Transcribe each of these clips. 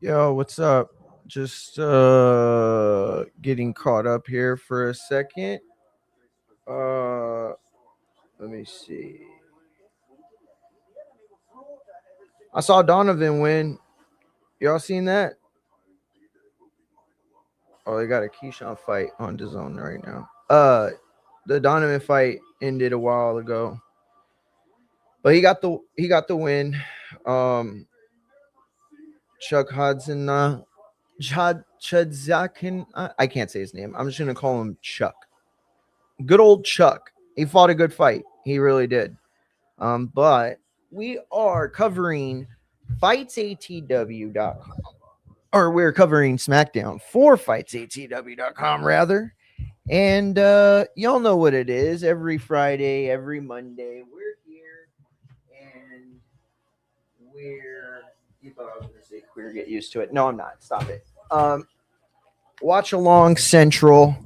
Yo, what's up? Just getting caught up here for a second. Uh let me see. I saw Donovan win. Y'all seen that? Oh, they got a Keyshawn fight on the zone right now. The Donovan fight ended a while ago. But he got the win. Um Chuck Hudson Chudzakin. I can't say his name. I'm just gonna call him Chuck. Good old Chuck. He fought a good fight. He really did. But we are covering fightsatw.com, or we're covering SmackDown for fightsatw.com rather. And y'all know what it is. Every Friday, every Monday, we're here and we're. You thought I was going to say queer, get used to it. No, I'm not. Stop it. Watch Along Central.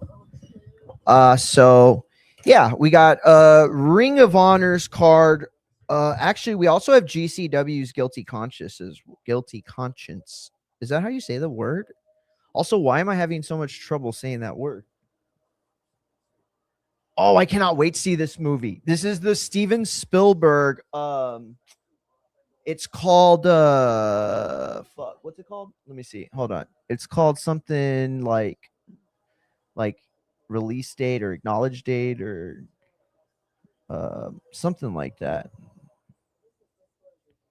So yeah, we got Ring of Honor's card. Actually, we also have GCW's Guilty Conscience. Is that how you say the word? Also, why am I having so much trouble saying that word? Oh, I cannot wait to see this movie. This is the Steven Spielberg. It's called fuck. What's it called? Let me see. Hold on. It's called something like release date or acknowledge date or something like that.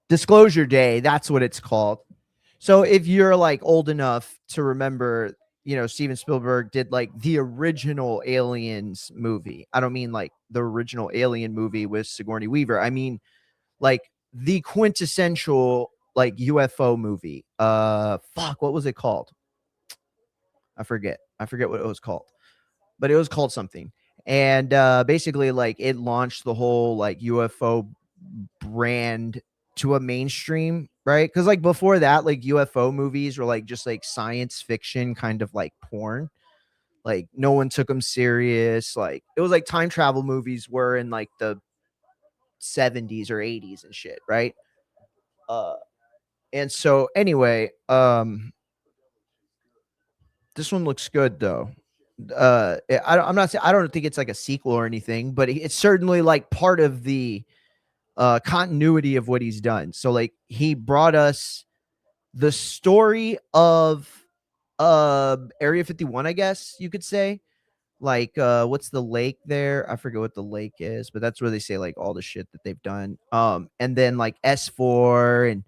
Disclosure Day. That's what it's called. So if you're like old enough to remember, Steven Spielberg did like the original Aliens movie. I don't mean like the original Alien movie with Sigourney Weaver. I mean like the quintessential like UFO movie. Fuck, what was it called? I forget. I forget what it was called. But it was called something. And basically like it launched the whole like UFO brand to a mainstream, right? Because like before that, like UFO movies were like just like science fiction kind of like porn. Like no one took them serious. Like it was like time travel movies were in like the 70s or 80s and shit, right? Uh and so anyway, this one looks good though. I'm not saying I don't think it's like a sequel or anything, but it's certainly like part of the continuity of what he's done. So like he brought us the story of Area 51, I guess you could say. Like what's the lake there? I forget what the lake is, but that's where they say like all the shit that they've done. And then like S4 and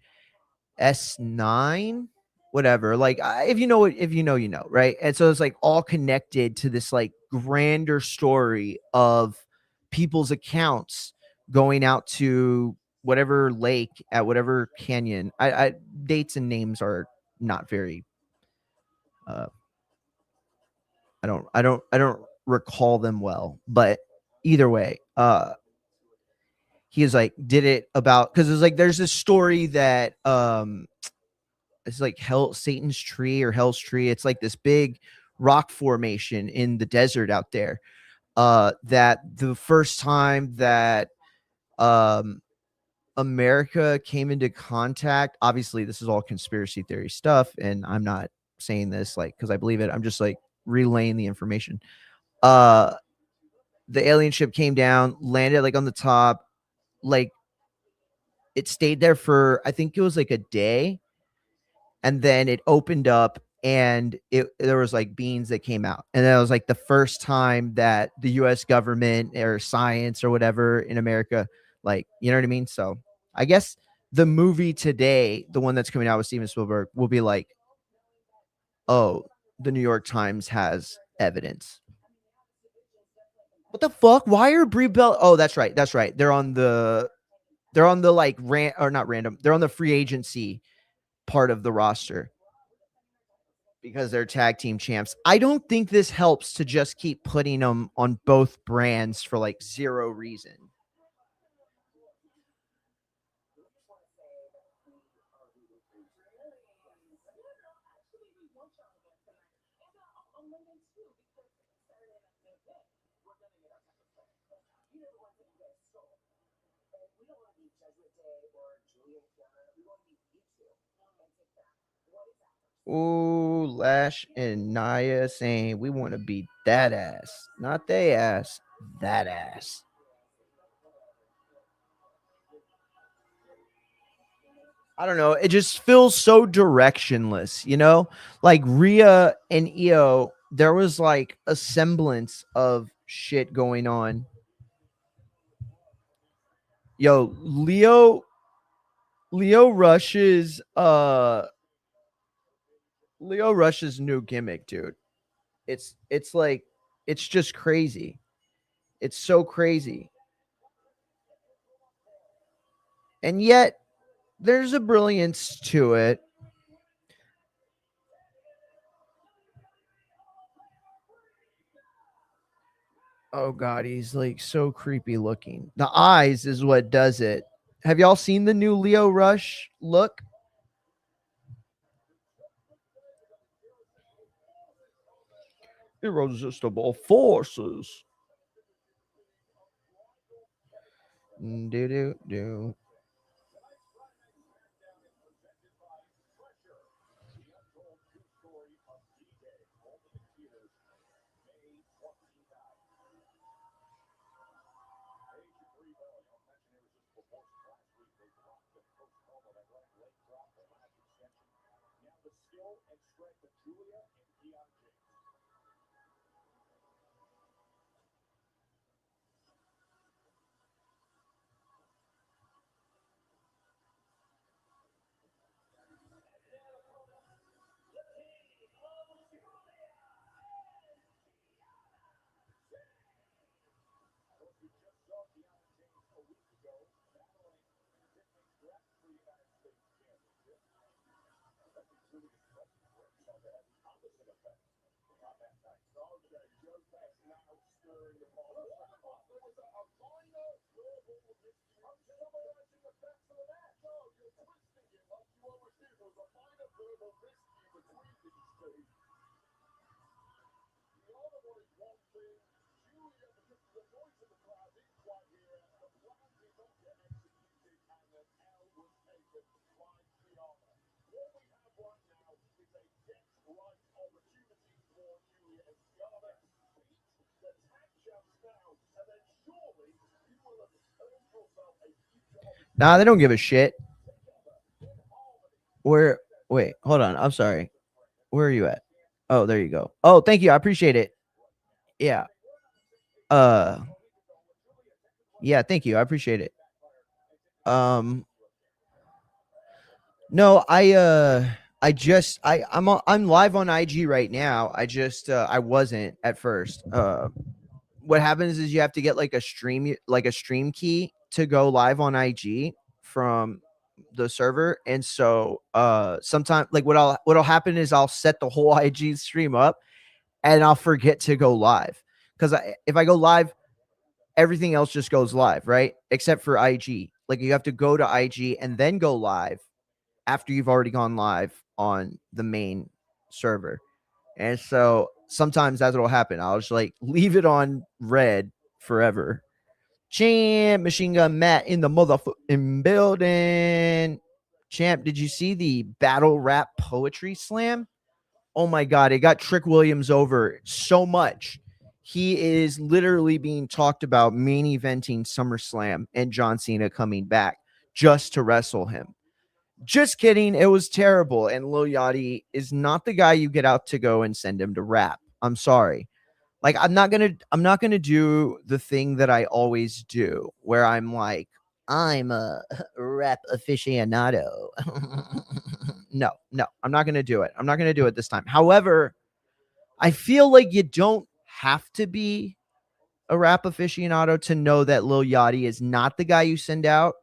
S9, whatever. Like if you know it, if you know, you know, right? And so it's like all connected to this like grander story of people's accounts going out to whatever lake at whatever canyon. I dates and names are not very uh I don't recall them well, but either way, he is like did it about because it's like there's this story that it's like hell Satan's tree or hell's tree. It's like this big rock formation in the desert out there. That the first time that um America came into contact, obviously this is all conspiracy theory stuff, and I'm not saying this like because I believe it. I'm just like relaying the information. Uh the alien ship came down, landed like on the top, like it stayed there for I think it was like a day, and then it opened up and there was like beans that came out, and that was like the first time that the US government or science or whatever in America, like, you know what I mean? So I guess the movie today, the one that's coming out with Steven Spielberg, will be like, oh, the New York Times has evidence. What the fuck? Why are Brie Bell? Oh, that's right, they're on the like or not random, they're on the free agency part of the roster because they're tag team champs. I don't think this helps to just keep putting them on both brands for like zero reason. Ooh, Lash and Naya saying we want to beat that ass. Not they ass, that ass. I don't know. It just feels so directionless, you know? Like Rhea and Io, there was like a semblance of shit going on. Yo, Leo Rush's new gimmick, dude. It's like it's just crazy. It's so crazy. And yet there's a brilliance to it. Oh god, he's like so creepy looking. The eyes is what does it. Have y'all seen the new Leo Rush look? Irresistible forces. Do do do. Nah, they don't give a shit. Where wait, hold on. I'm sorry. Where are you at? Oh, there you go. Oh, thank you. I appreciate it. Yeah. Uh yeah, thank you. I appreciate it. Um no, I'm live on IG right now. I wasn't at first. What happens is you have to get like a stream key to go live on IG from the server. And so sometimes like what'll happen is I'll set the whole IG stream up and I'll forget to go live. Because if I go live, everything else just goes live, right? Except for IG. Like you have to go to IG and then go live after you've already gone live on the main server. And so sometimes that's what'll happen. I'll just like leave it on red forever. Champ, Machine Gun Matt in the motherfucking building. Champ, did you see the battle rap poetry slam? Oh my god, it got Trick Williams over so much. He is literally being talked about main eventing SummerSlam and John Cena coming back just to wrestle him. Just kidding. It was terrible. And Lil Yachty is not the guy you get out to go and send him to rap. I'm sorry. Like I'm not gonna do the thing that I always do where I'm like, I'm a rap aficionado. No, I'm not gonna do it. I'm not gonna do it this time. However, I feel like you don't have to be a rap aficionado to know that Lil Yachty is not the guy you send out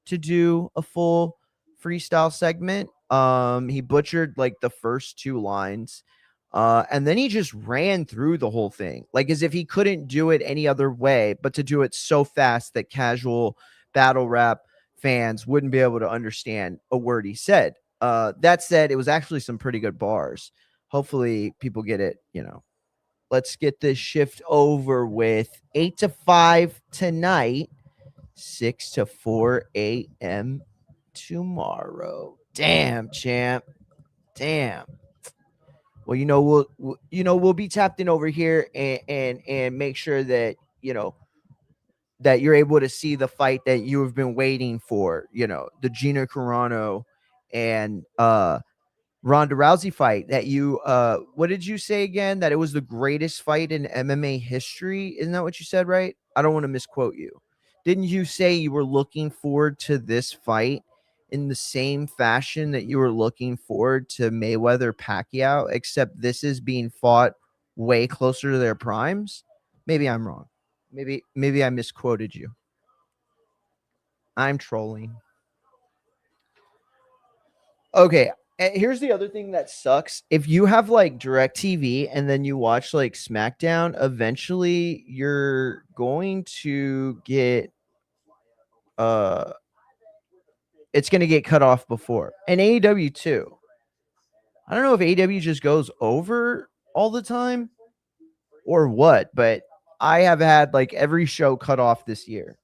to do a full freestyle segment. He butchered like the first two lines. And then he just ran through the whole thing, like as if he couldn't do it any other way, but to do it so fast that casual battle rap fans wouldn't be able to understand a word he said. That said, it was actually some pretty good bars. Hopefully, people get it. Let's get this shift over with. 8 to 5 tonight. 6 to 4 a.m. tomorrow. Damn, champ. Damn. Well, we'll be tapped in over here and make sure that that you're able to see the fight that you have been waiting for. The Gina Carano and Ronda Rousey fight that you what did you say again? That it was the greatest fight in MMA history? Isn't that what you said, right? I don't want to misquote you. Didn't you say you were looking forward to this fight in the same fashion that you were looking forward to Mayweather Pacquiao, except this is being fought way closer to their primes? Maybe I'm wrong. Maybe I misquoted you. I'm trolling. Okay, here's the other thing that sucks. If you have like DirecTV and then you watch like SmackDown, eventually you're going to get it's going to get cut off before. And AEW too. I don't know if AEW just goes over all the time or what, but I have had like every show cut off this year.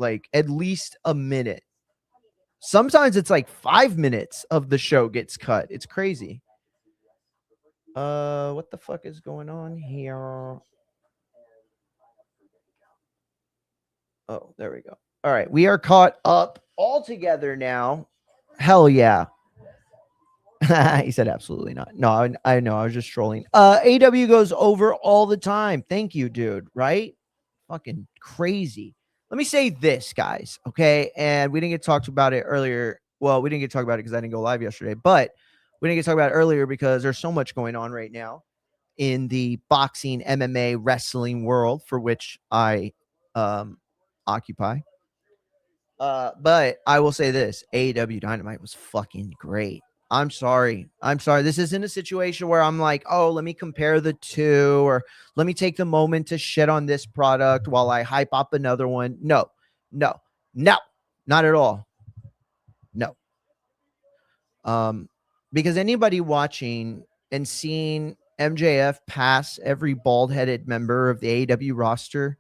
Like at least a minute. Sometimes it's like 5 minutes of the show gets cut. It's crazy. What the fuck is going on here? Oh, there we go. All right, we are caught up all together now. Hell yeah. He said absolutely not. No, I know. I was just trolling. AW goes over all the time. Thank you, dude. Right? Fucking crazy. Let me say this, guys. Okay. And we didn't get talked about it earlier. Well, we didn't get talked about it because I didn't go live yesterday, but we didn't get talked about it earlier because there's so much going on right now in the boxing, MMA, wrestling world for which I occupy. But I will say this: AEW Dynamite was fucking great. I'm sorry. This isn't a situation where I'm like, oh, let me compare the two, or let me take the moment to shit on this product while I hype up another one. No, not at all. No. Because anybody watching and seeing MJF pass every bald-headed member of the AEW roster,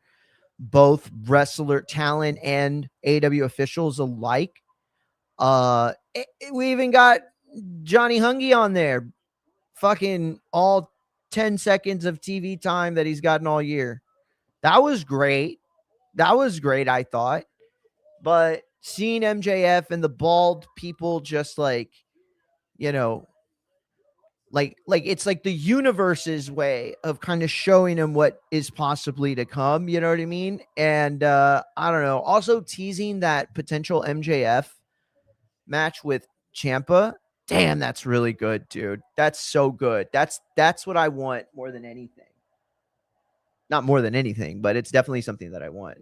both wrestler talent and AEW officials alike. We even got Johnny Hungy on there. Fucking all 10 seconds of TV time that he's gotten all year. That was great. I thought. But seeing MJF and the bald people just like, like it's like the universe's way of kind of showing him what is possibly to come, you know what I mean? And I don't know, also teasing that potential MJF match with Ciampa. Damn, that's really good, dude. That's so good. That's what I want more than anything. Not more than anything, but it's definitely something that I want.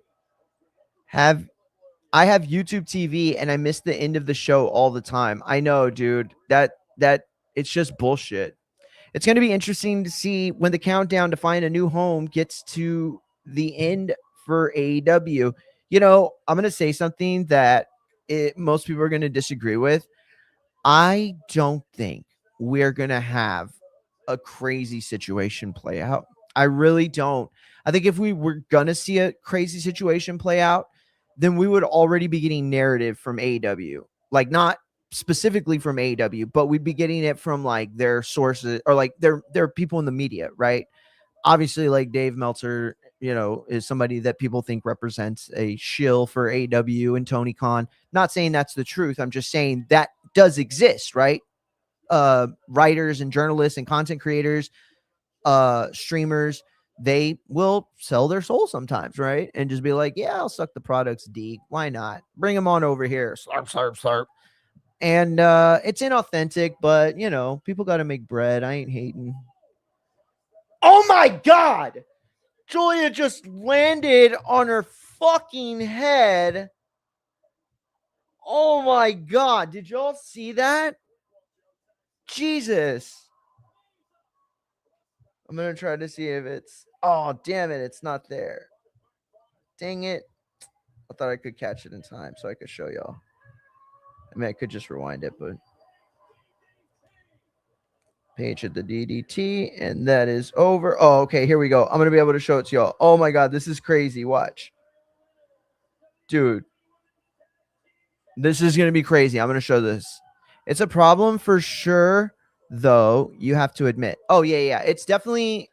I have YouTube TV and I miss the end of the show all the time. I know, dude. That it's just bullshit. It's going to be interesting to see when the countdown to find a new home gets to the end for AEW. I'm going to say something that most people are going to disagree with. I don't think we're going to have a crazy situation play out. I really don't. I think if we were going to see a crazy situation play out, then we would already be getting narrative from AEW. Like not specifically from AEW, but we'd be getting it from like their sources or like their people in the media, right? Obviously, like Dave Meltzer, is somebody that people think represents a shill for AEW and Tony Khan. Not saying that's the truth. I'm just saying that does exist, right? Writers and journalists and content creators, streamers, they will sell their soul sometimes, right? And just be like, yeah, I'll suck the product's D. Why not? Bring them on over here. Slurp, slurp, slurp. And it's inauthentic, but people got to make bread. I ain't hating. Oh my God. Julia just landed on her fucking head. Oh my God. Did y'all see that? Jesus. I'm going to try to see if it's. Oh, damn it. It's not there. Dang it. I thought I could catch it in time so I could show y'all. I mean, I could just rewind it, but. Page of the DDT, and that is over. Oh, okay. Here we go. I'm going to be able to show it to y'all. Oh my God. This is crazy. Watch. Dude. This is going to be crazy. I'm going to show this. It's a problem for sure though, you have to admit. Oh yeah, it's definitely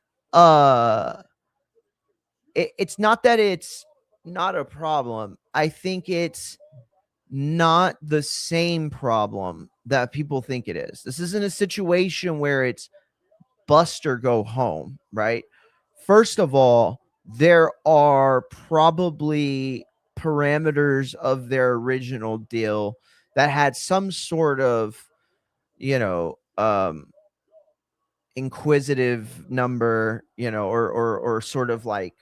it's not that it's not a problem. I think it's not the same problem that people think it is. This isn't a situation where it's bust or go home, right? First of all, there are probably parameters of their original deal that had some sort of, you know, inquisitive number, or sort of like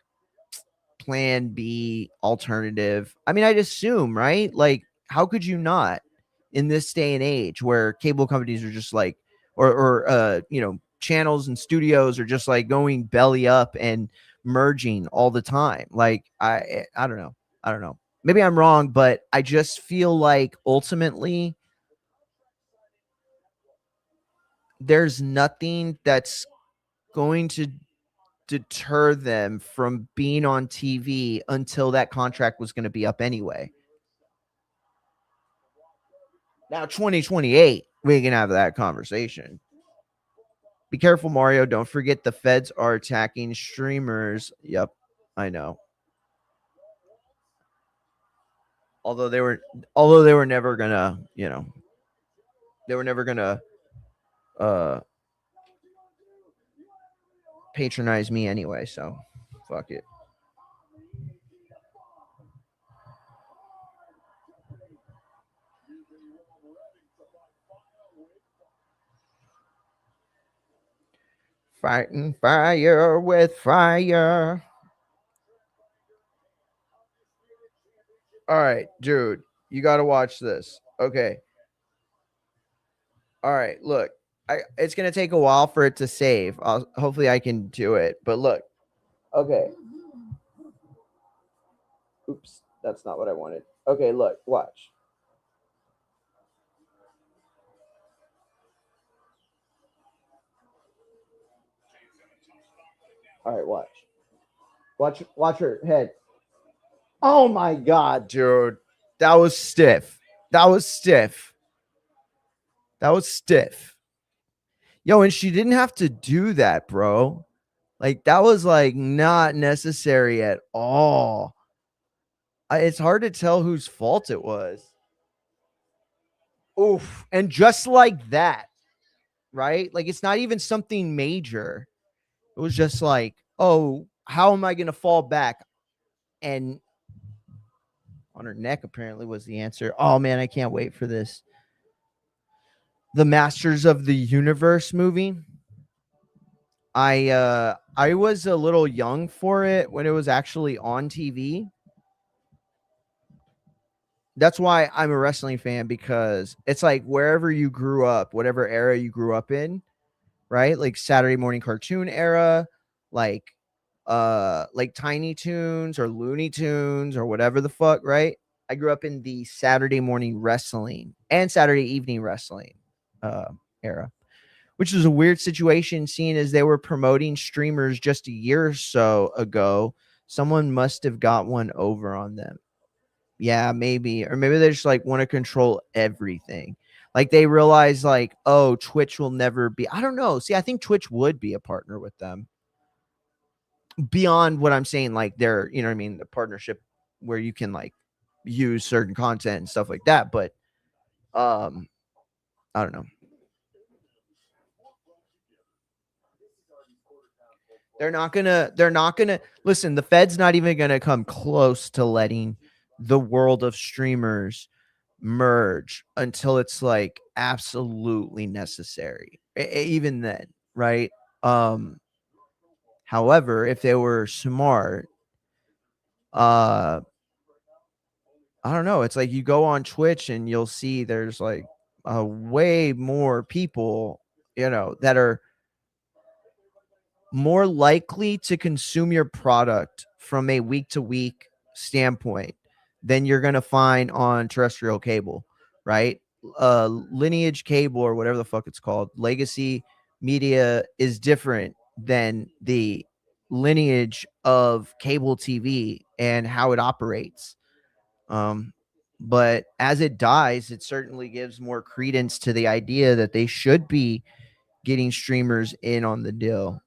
plan B alternative. I mean, I'd assume, right? Like, how could you not in this day and age where cable companies are just like, or channels and studios are just like going belly up and merging all the time. Like, I don't know. I don't know. Maybe I'm wrong, but I just feel like ultimately there's nothing that's going to deter them from being on TV until that contract was going to be up anyway. Now, 2028, we can have that conversation. Be careful, Mario. Don't forget the feds are attacking streamers. Yep, I know. Although they were never gonna, they were never gonna uh patronize me anyway, so fuck it. Fighting fire with fire. All right, dude, you got to watch this. Okay. All right, look. It's going to take a while for it to save. Hopefully I can do it. But look. Okay. Oops, that's not what I wanted. Okay, look, watch. All right, watch her head. Oh my god, dude. That was stiff. That was stiff. That was stiff. Yo, and she didn't have to do that, bro. Like, that was like not necessary at all. It's hard to tell whose fault it was. Oof. And just like that, right? Like, it's not even something major. It was just like, oh, how am I going to fall back? And on her neck, apparently, was the answer. Oh, man, I can't wait for this. The Masters of the Universe movie. I was a little young for it when it was actually on TV. That's why I'm a wrestling fan, because it's like wherever you grew up, whatever era you grew up in, right? Like Saturday morning cartoon era, like Tiny Toons or Looney Tunes or whatever the fuck, right? I grew up in the Saturday morning wrestling and Saturday evening wrestling era, which is a weird situation seeing as they were promoting streamers just a year or so ago. Someone must have got one over on them. Yeah, maybe. Or maybe they just like want to control everything. Like they realize like, oh, Twitch will never be. I don't know. See, I think Twitch would be a partner with them. Beyond what I'm saying, like they're, you know what I mean, the partnership where you can like use certain content and stuff like that. But I don't know. They're not gonna listen. The Fed's not even gonna come close to letting the world of streamers merge until it's like absolutely necessary. Even then, right? However, if they were smart, uh I don't know, it's like you go on Twitch and you'll see there's like way more people, that are more likely to consume your product from a week to week standpoint than you're going to find on terrestrial cable, right? Lineage cable or whatever the fuck it's called, legacy media is different than the lineage of cable TV and how it operates. But as it dies, it certainly gives more credence to the idea that they should be getting streamers in on the deal.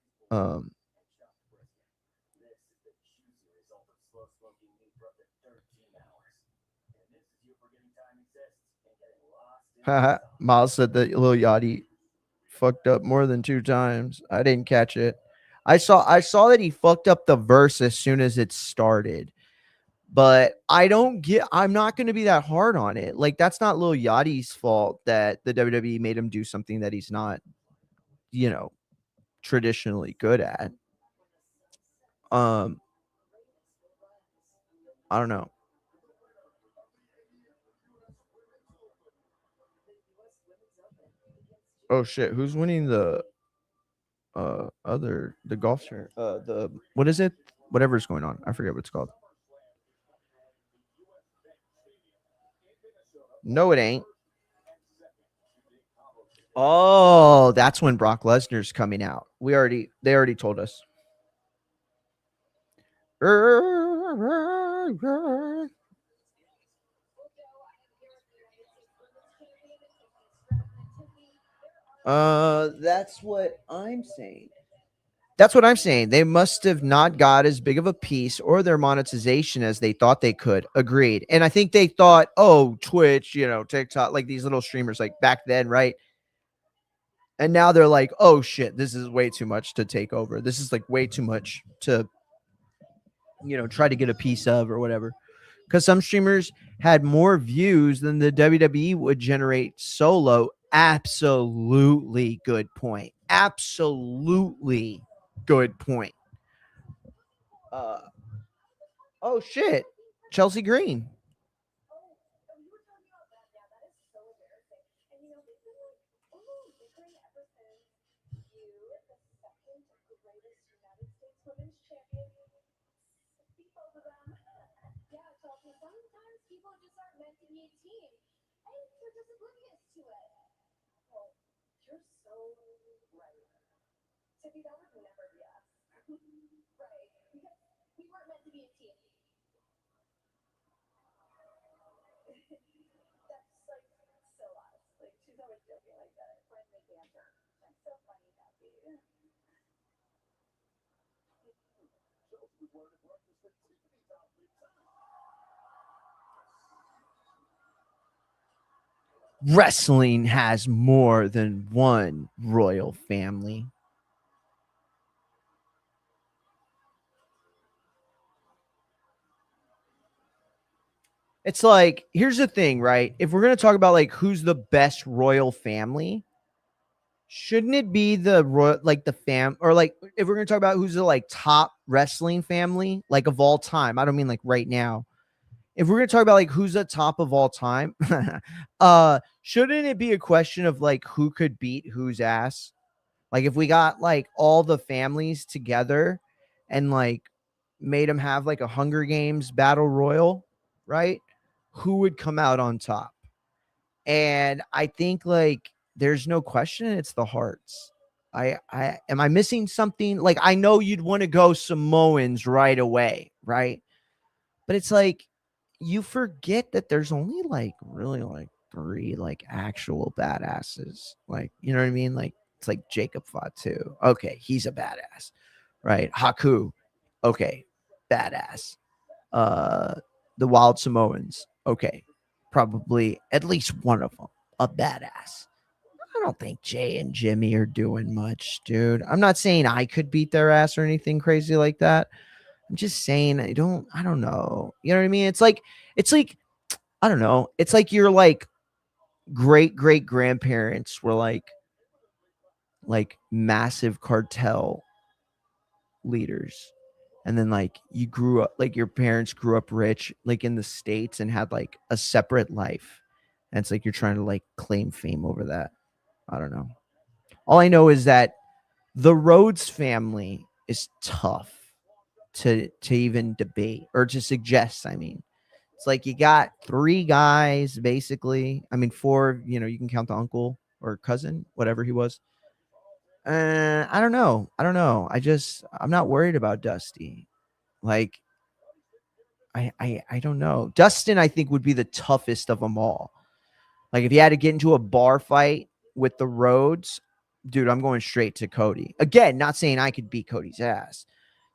Miles said that Lil Yachty fucked up more than 2 times. I didn't catch it. I saw that he fucked up the verse as soon as it started. But I'm not going to be that hard on it. Like, that's not Lil Yachty's fault that the WWE made him do something that he's not, traditionally good at. I don't know. Oh shit, who's winning the golf tournament? What is it? Whatever's going on. I forget what it's called. No, it ain't. Oh, that's when Brock Lesnar's coming out. They already told us. That's what I'm saying. That's what I'm saying. They must have not got as big of a piece or their monetization as they thought they could. Agreed. And I think they thought, oh, Twitch, TikTok, like these little streamers, like back then, right? And now they're like, oh shit, this is way too much to take over. This is like way too much to, try to get a piece of or whatever. Because some streamers had more views than the WWE would generate solo. Absolutely good point. Absolutely good point. Oh shit, Chelsea Green. Wrestling has more than one royal family. It's like, here's the thing, right? If we're going to talk about like who's the best royal family, shouldn't it be the or like if we're going to talk about who's the like top wrestling family like of all time? I don't mean like right now. If we're going to talk about like who's the top of all time, shouldn't it be a question of like who could beat whose ass? Like if we got like all the families together and like made them have like a Hunger Games battle royal, right? Who would come out on top? And I think like there's no question it's the Hearts. Am I missing something? Like I know you'd want to go Samoans right away, right? But it's like you forget that there's only like really like 3 like actual badasses. Like, you know what I mean? Like it's like Jacob Fatu. Okay, he's a badass. Right? Haku. Okay, badass. The Wild Samoans. Okay, probably at least one of them a badass. I don't think Jay and Jimmy are doing much, dude. I'm not saying I could beat their ass or anything crazy like that. I'm just saying I don't know. You know what I mean? It's like I don't know. It's like your like great grandparents were like massive cartel leaders. And then like you grew up like your parents grew up rich like in the States and had like a separate life. And it's like you're trying to like claim fame over that. I don't know. All I know is that the Rhodes family is tough to even debate or to suggest. I mean, it's like you got 3 guys basically. I mean, 4. You can count the uncle or cousin, whatever he was. I don't know. I'm not worried about Dusty. Like, I don't know. Dustin, I think, would be the toughest of them all. Like, if you had to get into a bar fight with the Rhodes, dude, I'm going straight to Cody. Again, not saying I could beat Cody's ass,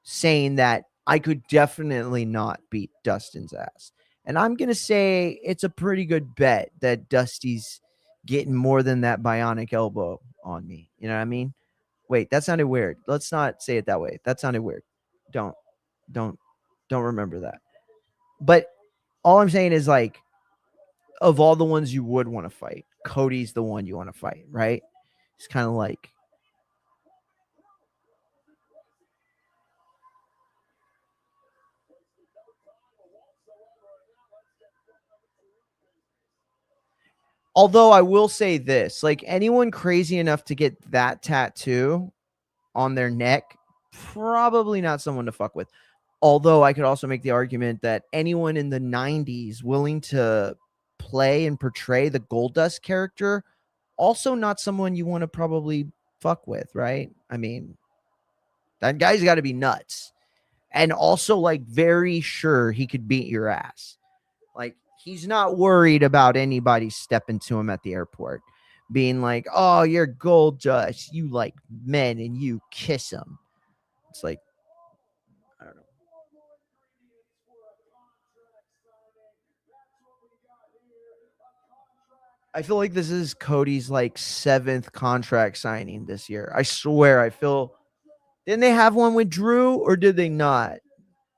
saying that I could definitely not beat Dustin's ass. And I'm going to say it's a pretty good bet that Dusty's getting more than that bionic elbow on me. You know what I mean? Wait, that sounded weird. Let's not say it that way. That sounded weird. Don't, don't, don't remember that. But all I'm saying is, like, of all the ones you would want to fight, Cody's the one you want to fight, right? It's kind of like, although I will say this, like, anyone crazy enough to get that tattoo on their neck, probably not someone to fuck with. Although I could also make the argument that anyone in the 90s willing to play and portray the Goldust character, also not someone you want to probably fuck with, right? I mean, that guy's got to be nuts. And also, like, very sure he could beat your ass. Like, he's not worried about anybody stepping to him at the airport, being like, oh, you're Goldust, you like men and you kiss them. It's like, I don't know. I feel like this is Cody's like 7th contract signing this year. I swear, I feel. Didn't they have one with Drew, or did they not?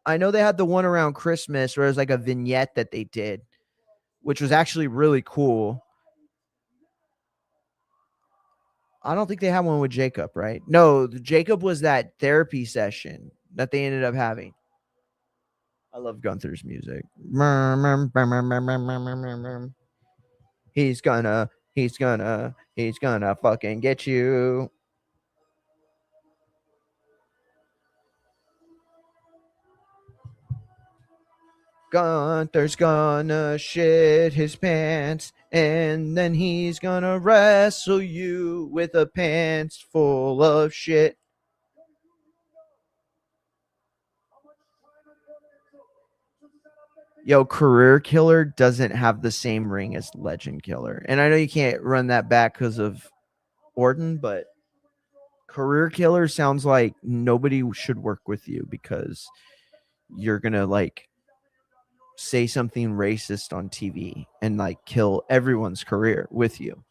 I know they had the one around Christmas where it was like a vignette that they did, which was actually really cool. I don't think they had one with Jacob, right? No, Jacob was that therapy session that they ended up having. I love Gunther's music. He's gonna fucking get you. Gunther's gonna shit his pants, and then he's gonna wrestle you with a pants full of shit. Yo, Career Killer doesn't have the same ring as Legend Killer. And I know you can't run that back because of Orton, but Career Killer sounds like nobody should work with you because you're going to, like, say something racist on TV and, like, kill everyone's career with you.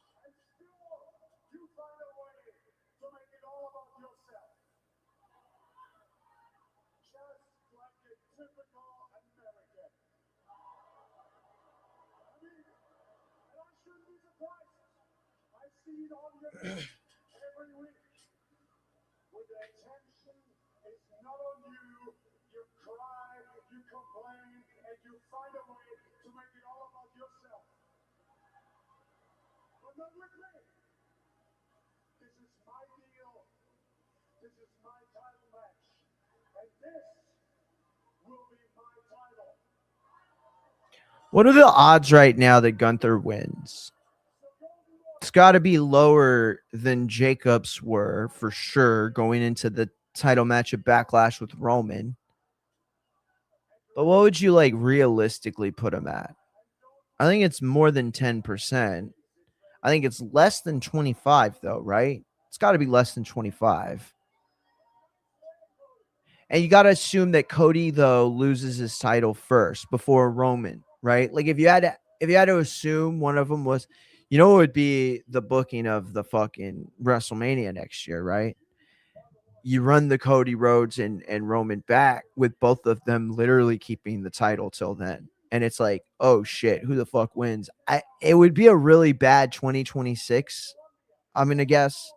What are the odds right now that Gunther wins? It's got to be lower than Jacobs were for sure going into the title match of Backlash with Roman. But what would you, like, realistically put him at? I think it's more than 10%. I think it's less than 25 though, right? It's got to be less than 25. And you got to assume that Cody though loses his title first before Roman, right? Like, if you had to assume one of them was, it would be the booking of the fucking WrestleMania next year, right? You run the Cody Rhodes and Roman back with both of them literally keeping the title till then. And it's like, oh shit, who the fuck wins? It would be a really bad 2026. I'm gonna guess.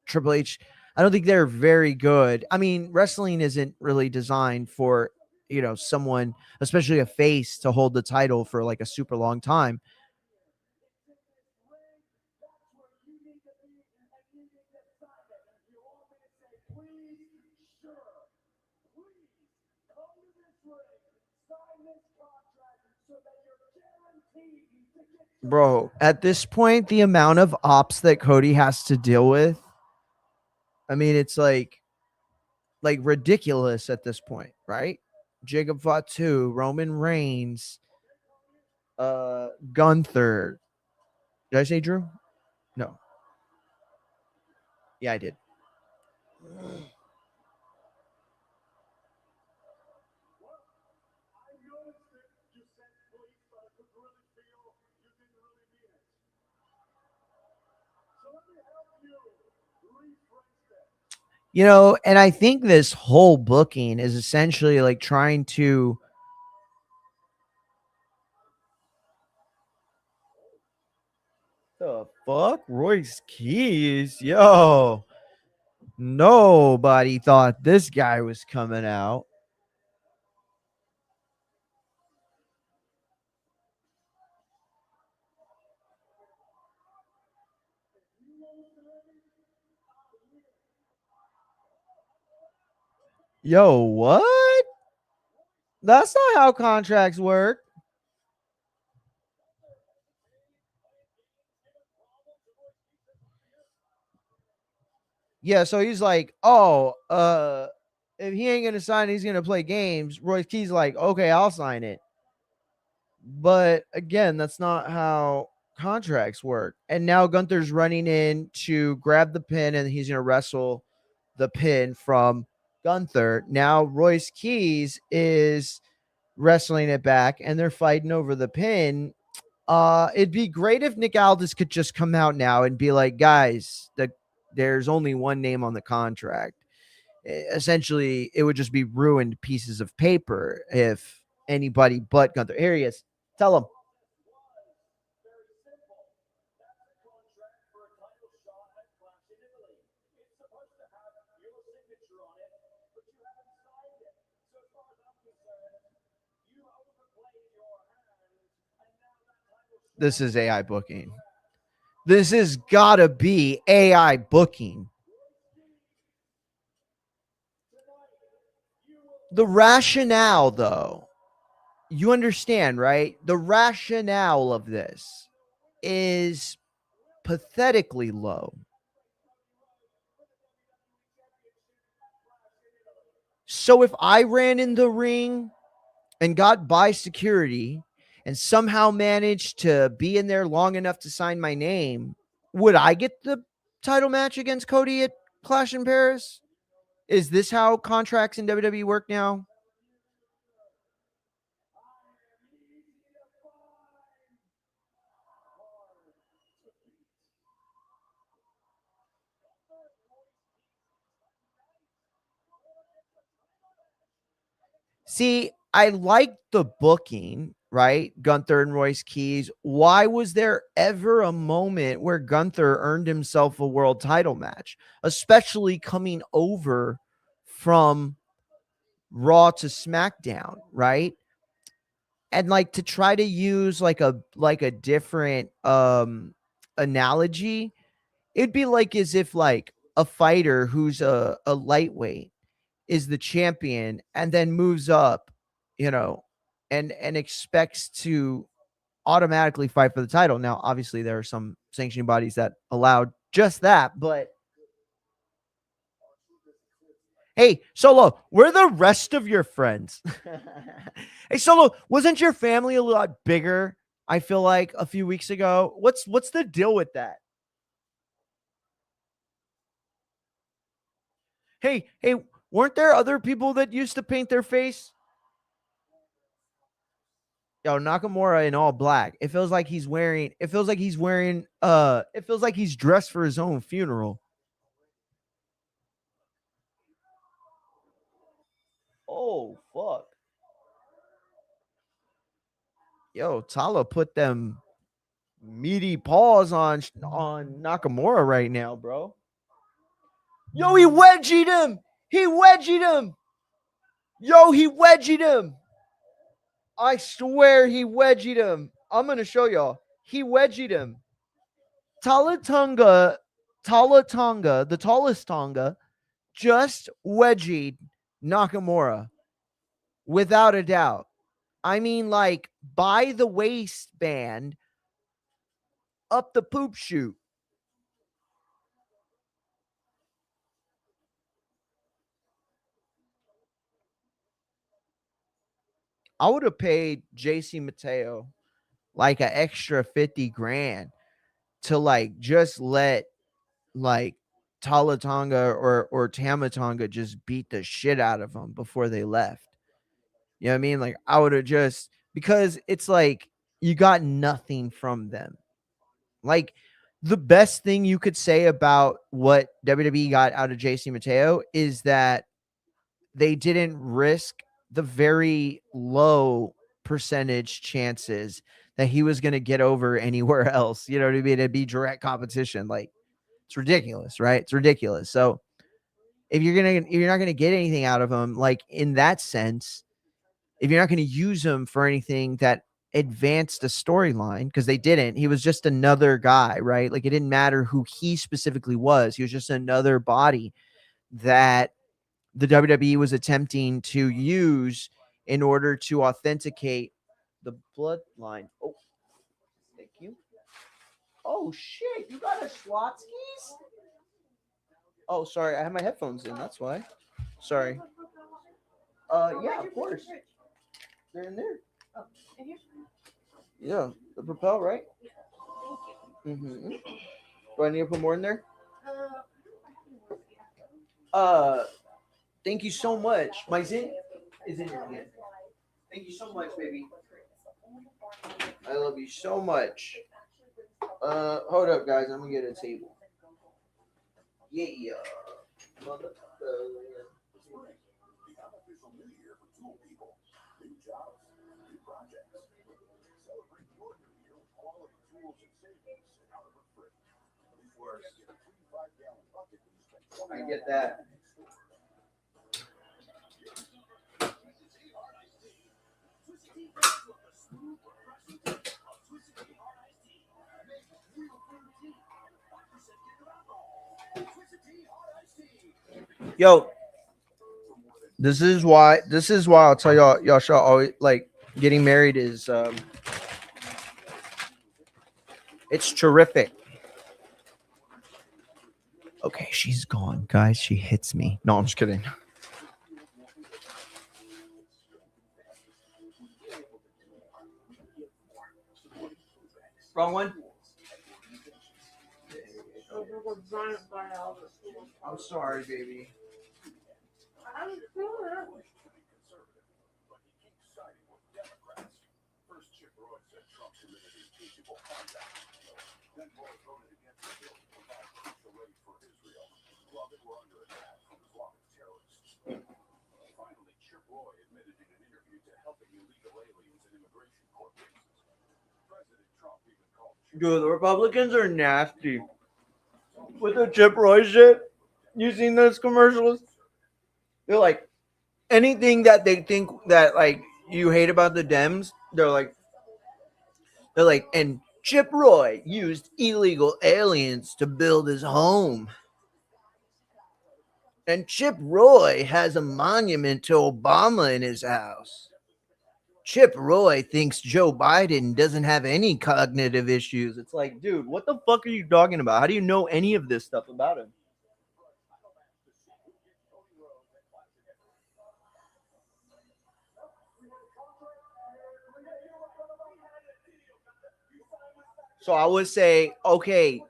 Triple H, I don't think they're very good. I mean, wrestling isn't really designed for, someone, especially a face, to hold the title for like a super long time. Bro, at this point, the amount of ops that Cody has to deal with, I mean, it's like ridiculous at this point, right? Jacob Fatu, Roman Reigns, Gunther. Did I say Drew? No. Yeah, I did. You know, and I think this whole booking is essentially like trying to the fuck Royce Keys, yo. Nobody thought this guy was coming out. Yo, what? That's not how contracts work. Yeah, so he's like, oh, if he ain't gonna sign, he's gonna play games. Royce Keys like, okay, I'll sign it. But again, that's not how contracts work. And now Gunther's running in to grab the pin and he's gonna wrestle the pin from Gunther. Now Royce Keys is wrestling it back and they're fighting over the pin. It'd be great if Nick Aldis could just come out now and be like, guys, there's only one name on the contract. Essentially, it would just be ruined pieces of paper if anybody but Gunther. Here he is. Tell him. This is AI booking. This has got to be AI booking. The rationale, though, you understand, right? The rationale of this is pathetically low. So if I ran in the ring and got by security and somehow managed to be in there long enough to sign my name, would I get the title match against Cody at Clash in Paris? Is this how contracts in WWE work now? See, I like the booking, right? Gunther and Royce Keys. Why was there ever a moment where Gunther earned himself a world title match, especially coming over from Raw to SmackDown, right? And like to try to use like a different analogy, it'd be like as if like a fighter who's a lightweight is the champion and then moves up, you know, and expects to automatically fight for the title. Now, obviously, there are some sanctioning bodies that allowed just that, but hey, Solo, where are the rest of your friends? Hey, Solo, wasn't your family a lot bigger? I feel like a few weeks ago. What's the deal with that? Hey, weren't there other people that used to paint their face? Yo, Nakamura in all black. It feels like he's wearing. It feels like he's wearing. It feels like he's dressed for his own funeral. Oh fuck. Yo, Tala put them meaty paws on Nakamura right now, bro. Yo, he wedgied him. He wedgied him. Yo, he wedgied him. I swear he wedgied him. I'm gonna show y'all. He wedgied him. Talatunga, Talatonga, the tallest Tonga, just wedgied Nakamura without a doubt. I mean, like by the waistband up the poop chute. I would have paid JC Mateo like an extra 50 grand to like just let like Talatonga or Tamatonga just beat the shit out of them before they left. You know what I mean? Like I would have just, because it's like you got nothing from them. Like the best thing you could say about what WWE got out of JC Mateo is that they didn't risk the very low percentage chances that he was going to get over anywhere else. You know what I mean? It'd be direct competition. Like it's ridiculous, right? It's ridiculous. So if you're not gonna get anything out of him, like in that sense, if you're not going to use him for anything that advanced the storyline, because they didn't, he was just another guy, right? Like it didn't matter who he specifically was. He was just another body that the WWE was attempting to use in order to authenticate the bloodline. Oh, thank you. Oh shit, you got a Schlotzky's? Oh, sorry, I have my headphones in. That's why. Sorry. Yeah, of course. They're in there. Yeah, the Propel, right? Mm-hmm. Do I need to put more in there? Uh, thank you so much. My Zin is in your hand. Thank you so much, baby. I love you so much. Hold up, guys. I'm gonna get a table. Yeah. I get that. Yo, this is why I'll tell y'all should always like getting married is it's terrific. Okay, she's gone, guys. She hits me. No, I'm just kidding. Wrong one. I'm sorry, baby. Dude, the Republicans are nasty. With the Chip Roy shit, you seen those commercials? They're like anything that they think that like you hate about the Dems. They're like, and Chip Roy used illegal aliens to build his home. And Chip Roy has a monument to Obama in his house. Chip Roy thinks Joe Biden doesn't have any cognitive issues. It's like, dude, what the fuck are you talking about? How do you know any of this stuff about him? So I would say, okay,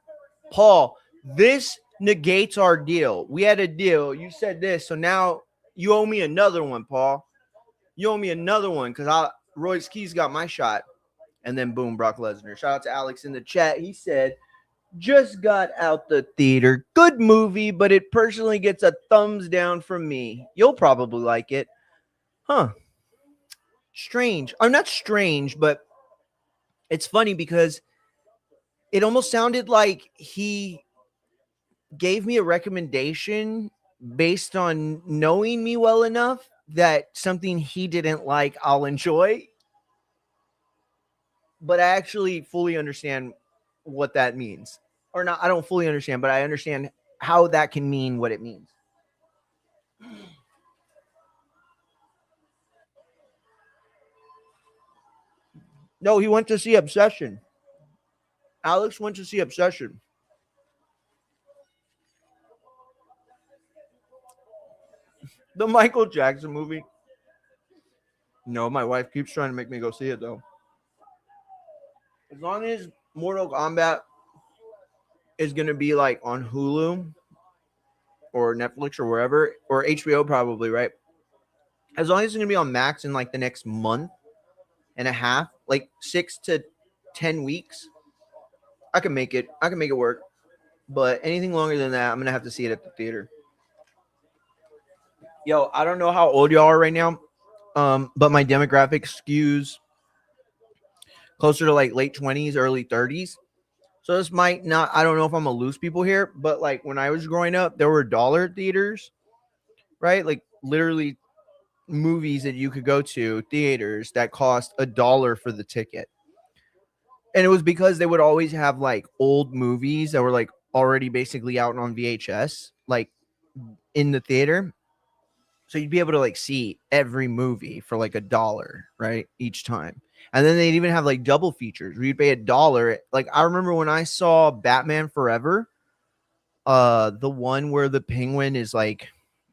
Paul, this negates our deal. We had a deal. You said this. So now you owe me another one, Paul. You owe me another one because Royce Keys got my shot. And then boom, Brock Lesnar. Shout out to Alex in the chat. He said, just got out the theater. Good movie, but it personally gets a thumbs down from me. You'll probably like it. Huh. Strange. I'm not strange, but it's funny because it almost sounded like he gave me a recommendation based on knowing me well enough that something he didn't like, I'll enjoy. But I actually fully understand what that means. Or not, I don't fully understand, but I understand how that can mean what it means. No, he went to see Obsession. Alex went to see Obsession. The Michael Jackson movie. No, my wife keeps trying to make me go see it though. As long as Mortal Kombat is gonna be like on Hulu, or Netflix or wherever, or HBO probably, right? As long as it's going to be on Max in like the next month and a half, like 6 to 10 weeks, I can make it. I can make it work. But anything longer than that, I'm going to have to see it at the theater. Yo, I don't know how old y'all are right now, but my demographic skews closer to like late 20s, early 30s. So this might not, I don't know if I'm going to lose people here, but like when I was growing up, there were dollar theaters, right? Like literally movies that you could go to, theaters that cost $1 for the ticket. And it was because they would always have like old movies that were like already basically out on VHS, like in the theater. So you'd be able to like see every movie for like $1, right? Each time. And then they'd even have like double features where you'd pay $1. Like I remember when I saw Batman Forever, the one where the Penguin is like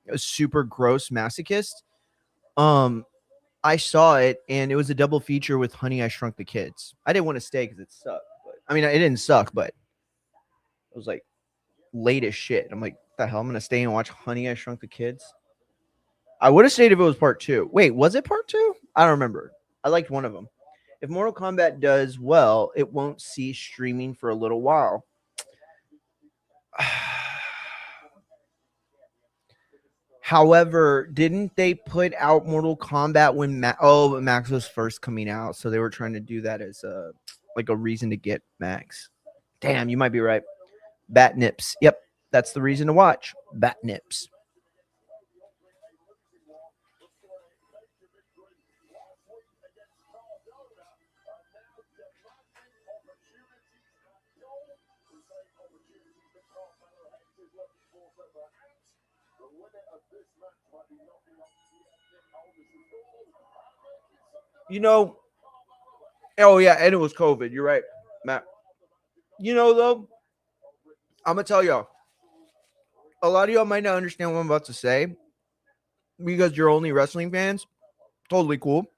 a super gross masochist. I saw it and it was a double feature with Honey, I Shrunk the Kids. I didn't want to stay because it sucked. But I mean, it didn't suck, but it was like late as shit. I'm like, what the hell? I'm gonna stay and watch Honey, I Shrunk the Kids. I would have stayed if it was part 2. Wait, was it part 2? I don't remember. I liked one of them. If Mortal Kombat does well, it won't cease streaming for a little while. However, didn't they put out Mortal Kombat when Max was first coming out? So they were trying to do that as like a reason to get Max. Damn, you might be right. Bat nips. Yep, that's the reason to watch. Bat nips. You know, oh yeah, and it was COVID. You're right, Matt. You know, though, I'm gonna tell y'all. A lot of y'all might not understand what I'm about to say because you're only wrestling fans. Totally cool.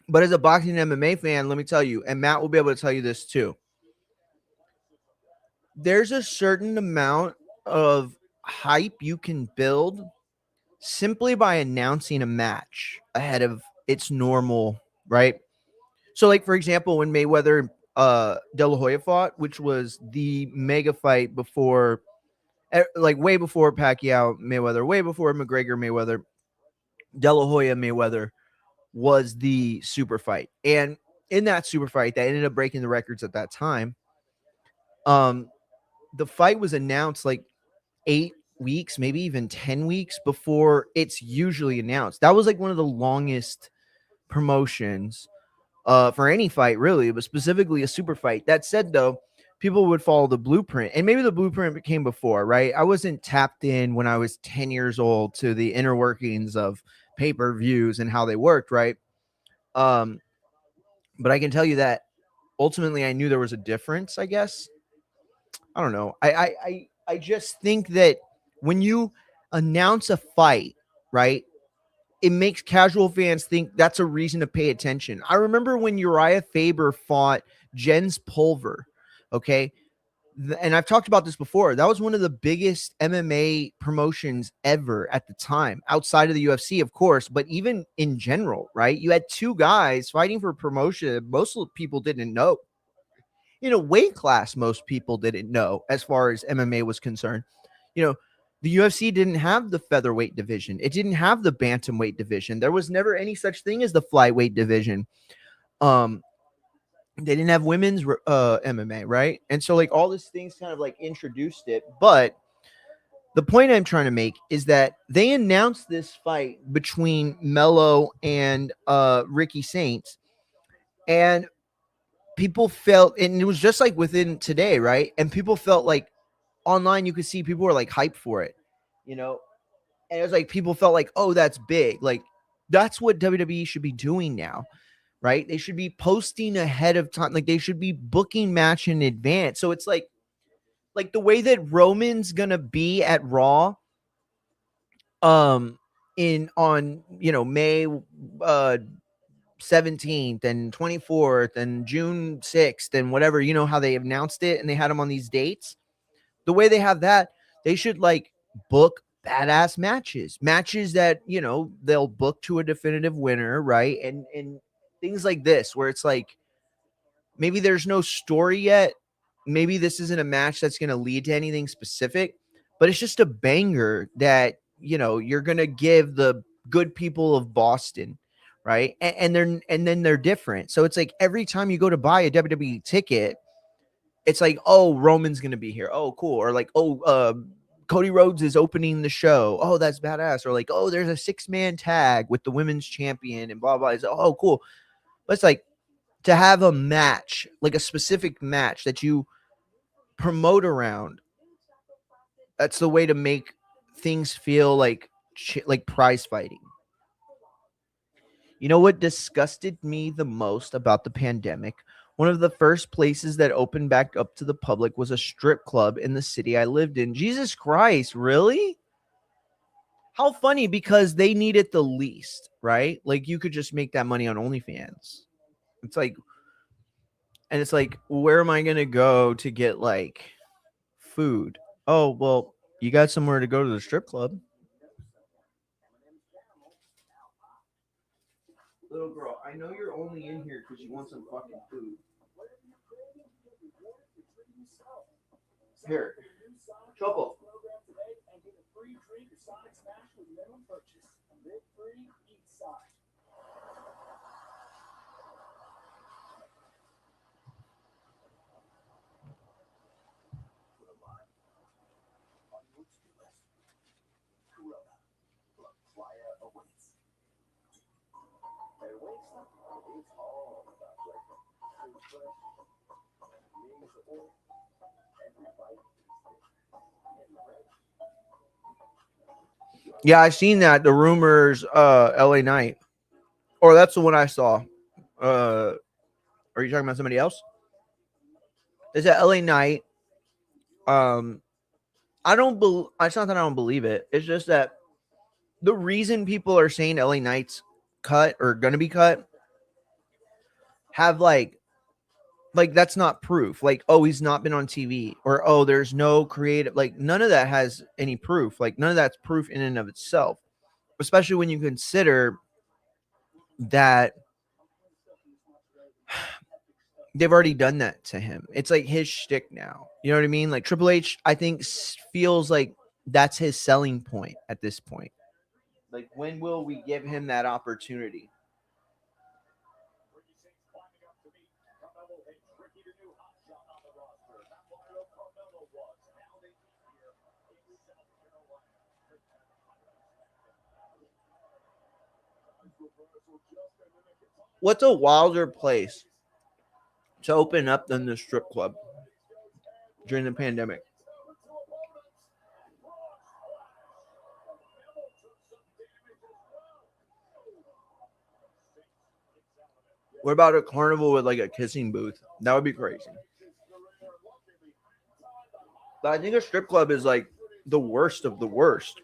But as a boxing and MMA fan, let me tell you, and Matt will be able to tell you this too. There's a certain amount of hype you can build simply by announcing a match ahead of its normal, right? So, like for example, when Mayweather De La Hoya fought, which was the mega fight before, like way before Pacquiao Mayweather, way before McGregor Mayweather, De La Hoya Mayweather was the super fight. And in that super fight, that ended up breaking the records at that time. The fight was announced like 8 weeks, maybe even 10 weeks before it's usually announced. That was like one of the longest promotions for any fight, really, but specifically a super fight. That said, though, people would follow the blueprint, and maybe the blueprint came before, right? I wasn't tapped in when I was 10 years old to the inner workings of pay-per-views and how they worked, right? But I can tell you that ultimately I knew there was a difference, I guess. I don't know. I just think that when you announce a fight, right, it makes casual fans think that's a reason to pay attention. I remember when Uriah Faber fought Jens Pulver, okay? And I've talked about this before. That was one of the biggest MMA promotions ever at the time, outside of the UFC, of course, but even in general, right? You had two guys fighting for promotion that most people didn't know. In a weight class, most people didn't know as far as MMA was concerned. You know, the UFC didn't have the featherweight division. It didn't have the bantamweight division. There was never any such thing as the flyweight division. They didn't have women's MMA, right? And so like all these things kind of like introduced it. But the point I'm trying to make is that they announced this fight between Melo and Ricky Saints, and people felt, and it was just like within today, right? And people felt like online you could see people were like hyped for it, you know, and it was like people felt like, oh, that's big. Like that's what WWE should be doing now, right? They should be posting ahead of time, like they should be booking match in advance. So it's like the way that Roman's gonna be at Raw, in on May 17th and 24th and June 6th and whatever, how they announced it and they had them on these dates. The way they have that, they should like book badass matches that, they'll book to a definitive winner, right? And things like this where it's like maybe there's no story yet. Maybe this isn't a match that's going to lead to anything specific, but it's just a banger that, you're going to give the good people of Boston, right? And then they're different. So it's like every time you go to buy a WWE ticket, it's like, oh, Roman's going to be here. Oh, cool. Or like, oh, Cody Rhodes is opening the show. Oh, that's badass. Or like, oh, there's a 6-man tag with the women's champion and blah, blah. It's like, oh, cool. But it's like to have a match, like a specific match that you promote around. That's the way to make things feel like prize fighting. You know what disgusted me the most about the pandemic? One of the first places that opened back up to the public was a strip club in the city I lived in. Jesus Christ, really? How funny, because they need it the least, right? Like you could just make that money on OnlyFans. It's like, and it's like, where am I going to go to get like food? Oh, well, you got somewhere to go to the strip club. Little girl, I know you're only in here because you want some fucking food. Here, trouble. Yeah, I seen that. The rumors, LA Knight. Or that's the one I saw. Are you talking about somebody else? Is that LA Knight? Um, I don't believe. It's not that I don't believe it. It's just that the reason people are saying LA Knight's cut or gonna be cut have like that's not proof. Like, oh, he's not been on TV, or oh, there's no creative. Like, none of that has any proof. Like, none of that's proof in and of itself. Especially when you consider that they've already done that to him. It's like his shtick now. You know what I mean? Like Triple H, I think feels like that's his selling point at this point. Like, when will we give him that opportunity? What's a wilder place to open up than the strip club during the pandemic? What about a carnival with like a kissing booth? That would be crazy. But I think a strip club is like the worst of the worst.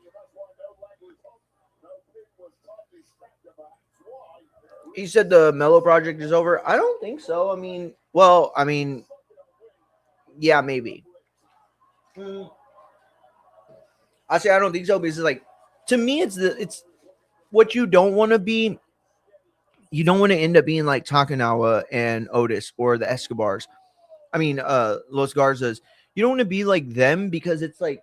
He said the Mellow Project is over. I don't think so. I mean, yeah, maybe. Mm, I say I don't think so because it's like, to me, it's what you don't want to be. You don't want to end up being like Takanawa and Otis or the Escobars. I mean, Los Garzas. You don't want to be like them because it's like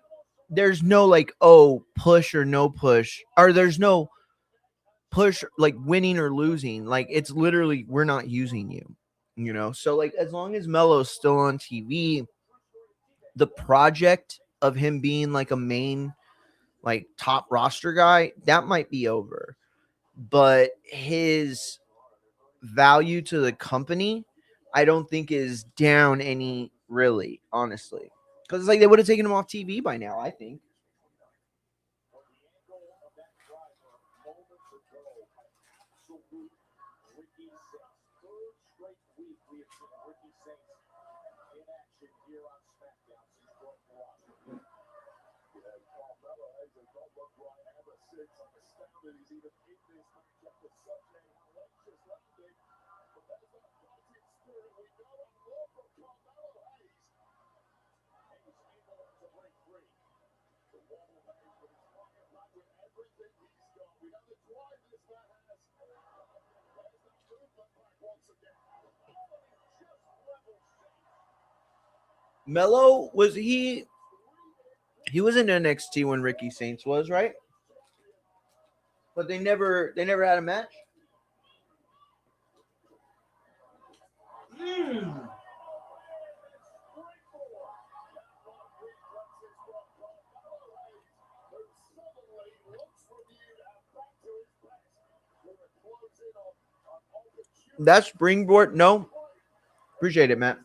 there's no like, oh, push or no push, or there's no push like winning or losing. Like, it's literally, we're not using you. So like, as long as Melo's still on TV, the project of him being like a main, like, top roster guy, that might be over. But his value to the company, I don't think is down any, really, honestly. Because it's like they would have taken him off TV by now, I think. Melo was he was in NXT when Ricky Saints was, right? But they never had a match. Mm. That springboard, no, appreciate it, Matt.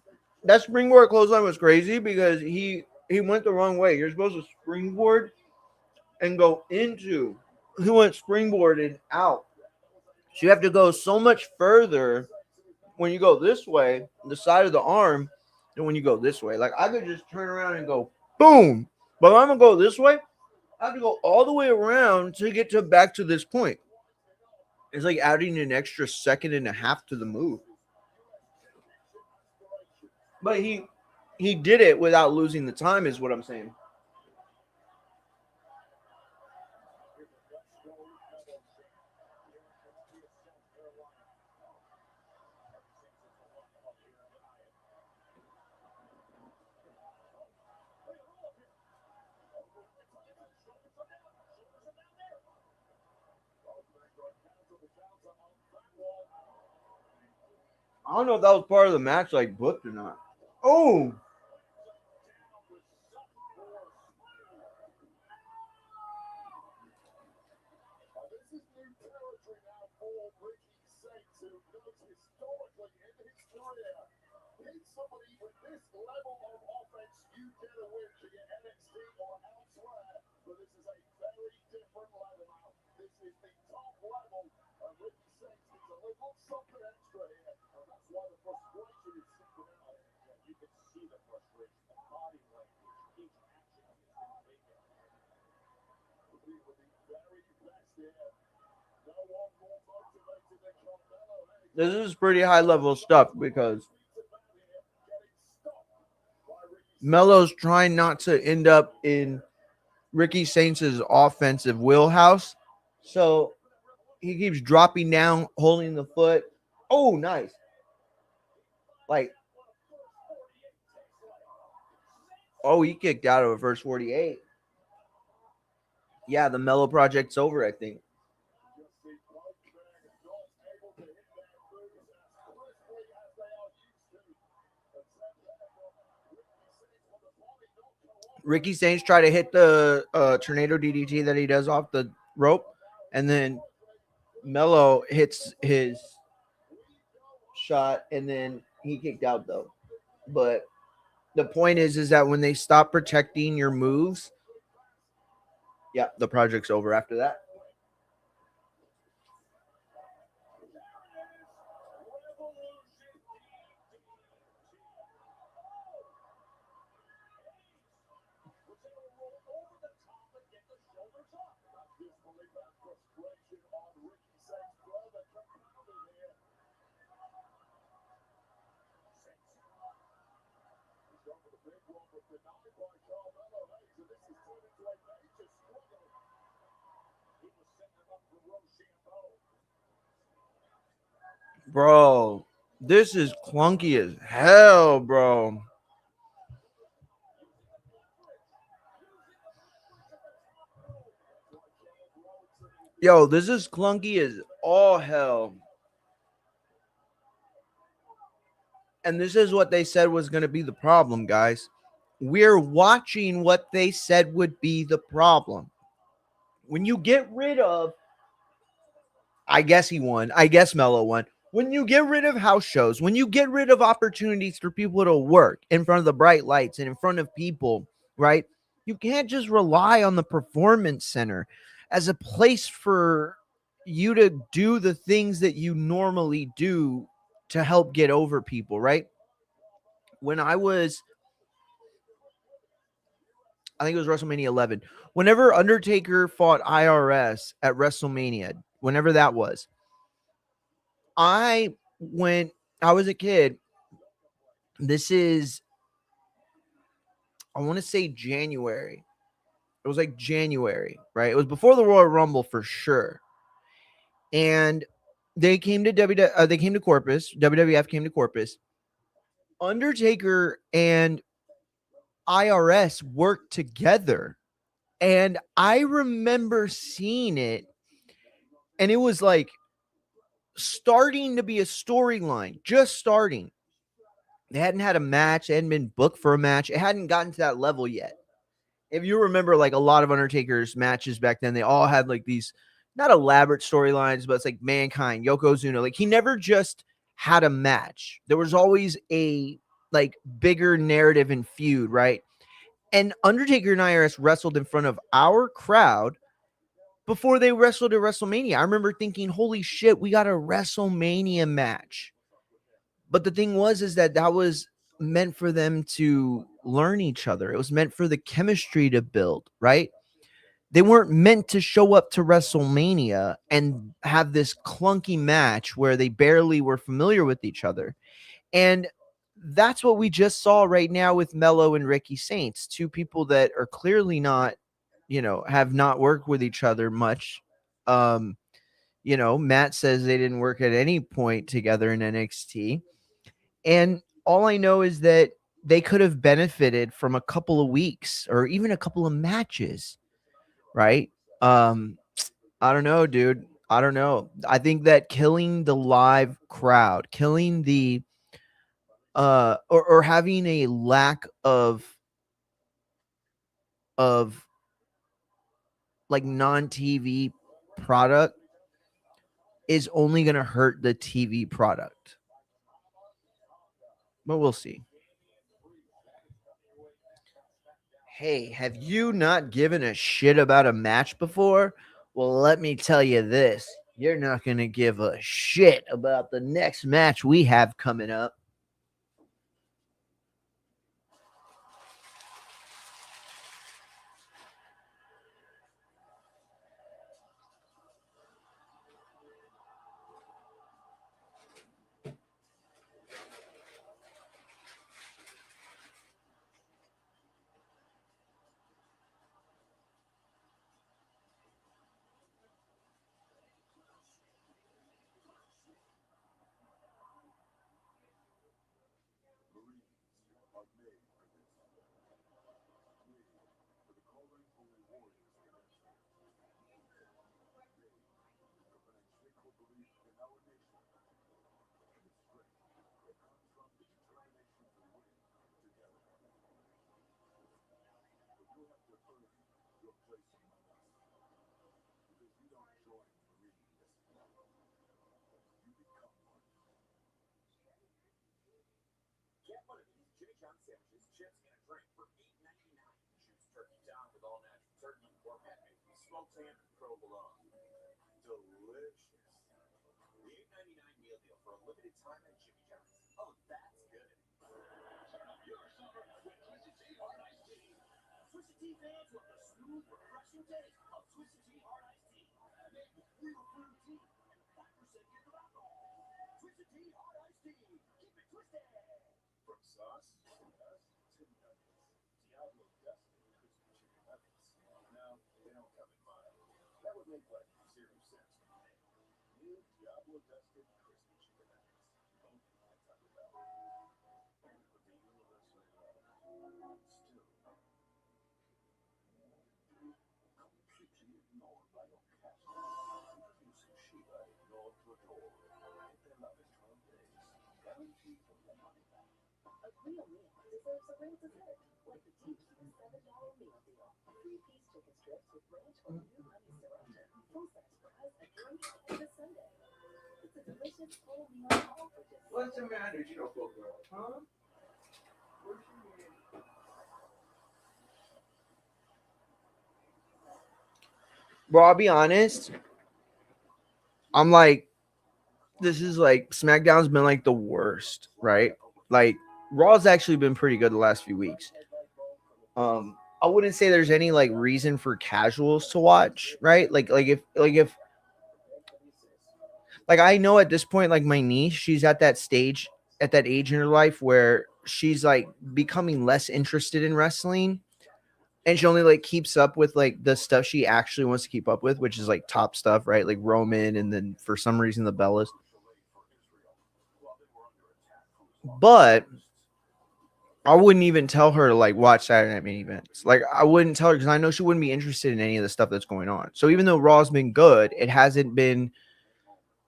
That springboard clothesline was crazy because he went the wrong way. You're supposed to springboard and go into. He went springboarded out. So you have to go so much further when you go this way, the side of the arm, than when you go this way. Like I could just turn around and go boom, but if I'm gonna go this way, I have to go all the way around to get to back to this point. It's like adding an extra second and a half to the move. But he did it without losing the time, is what I'm saying. I don't know if that was part of the match, like booked or not. Oh, this is pretty high level stuff because Melo's trying not to end up in Ricky Saints' offensive wheelhouse. So he keeps dropping down, holding the foot. Oh, nice. Like, oh, he kicked out of a first 48. Yeah, the Melo project's over, I think. Ricky Saints tried to hit the tornado DDT that he does off the rope, and then Melo hits his shot, and then he kicked out though. But the point is that when they stop protecting your moves, yeah, the project's over after that. Bro, this is clunky as hell, bro. Yo, this is clunky as all hell. And this is what they said was going to be the problem, guys. We're watching what they said would be the problem. When you get rid of, I guess he won. I guess Mello won. When you get rid of house shows, when you get rid of opportunities for people to work in front of the bright lights and in front of people, right? You can't just rely on the performance center as a place for you to do the things that you normally do to help get over people, right? When I think it was WrestleMania 11. Whenever Undertaker fought IRS at WrestleMania, whenever that was, when I was a kid, this is, I want to say January. It was like January, right? It was before the Royal Rumble for sure. And they came to they came to Corpus. WWF came to Corpus. Undertaker and IRS work together. And I remember seeing it, and it was like starting to be a storyline, just starting. They hadn't had a match, they hadn't been booked for a match, it hadn't gotten to that level yet. If you remember, like a lot of Undertaker's matches back then, they all had like these not elaborate storylines, but it's like Mankind, Yokozuna. Like he never just had a match. There was always a like bigger narrative and feud, right? And Undertaker and IRS wrestled in front of our crowd before they wrestled at WrestleMania. I remember thinking, holy shit, we got a WrestleMania match. But the thing was, is that was meant for them to learn each other. It was meant for the chemistry to build, right? They weren't meant to show up to WrestleMania and have this clunky match where they barely were familiar with each other. And that's what we just saw right now with Mello and Ricky Saints, two people that are clearly not, have not worked with each other much. Matt says they didn't work at any point together in NXT. And all I know is that they could have benefited from a couple of weeks or even a couple of matches, right? I don't know, dude. I don't know. I think that killing the live crowd, killing the or having a lack of like non-TV product is only going to hurt the TV product. But we'll see. Hey, have you not given a shit about a match before? Well, let me tell you this. You're not going to give a shit about the next match we have coming up. What's the matter, Choco Girl? Huh? Bro, I'll be honest. I'm like, this is like SmackDown's been like the worst, right? Like Raw's actually been pretty good the last few weeks. I wouldn't say there's any like reason for casuals to watch, right? Like if I know at this point, like my niece, she's at that stage, at that age in her life where she's like becoming less interested in wrestling. And she only like keeps up with like the stuff she actually wants to keep up with, which is like top stuff, right? Like Roman, and then for some reason the Bellas. But I wouldn't even tell her to like watch Saturday Night main events. Like I wouldn't tell her because I know she wouldn't be interested in any of the stuff that's going on. So even though Raw's been good, it hasn't been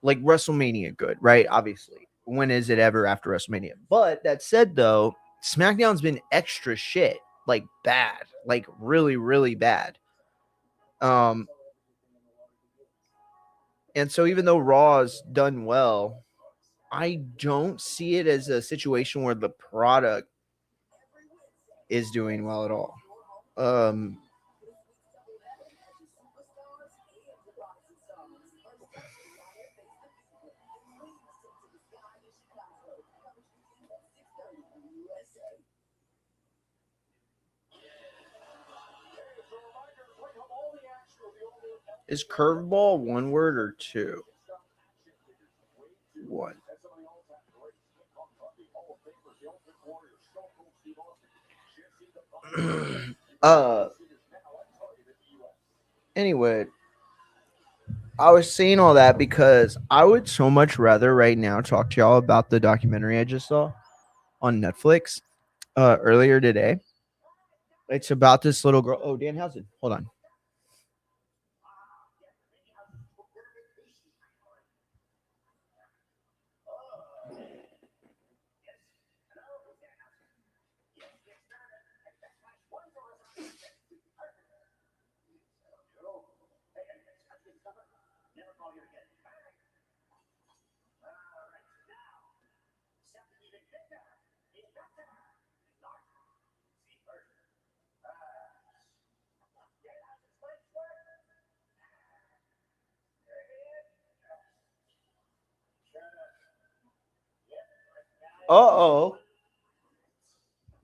like WrestleMania good, right? Obviously, when is it ever after WrestleMania? But that said, though, SmackDown's been extra shit, like bad, like really, really bad. Um, and so even though Raw's done well, I don't see it as a situation where the product is doing well at all. Um, is curveball one word or two? One. uh. Anyway, I was saying all that because I would so much rather right now talk to y'all about the documentary I just saw on Netflix earlier today. It's about this little girl. Oh, Danhausen. Hold on. Uh-oh.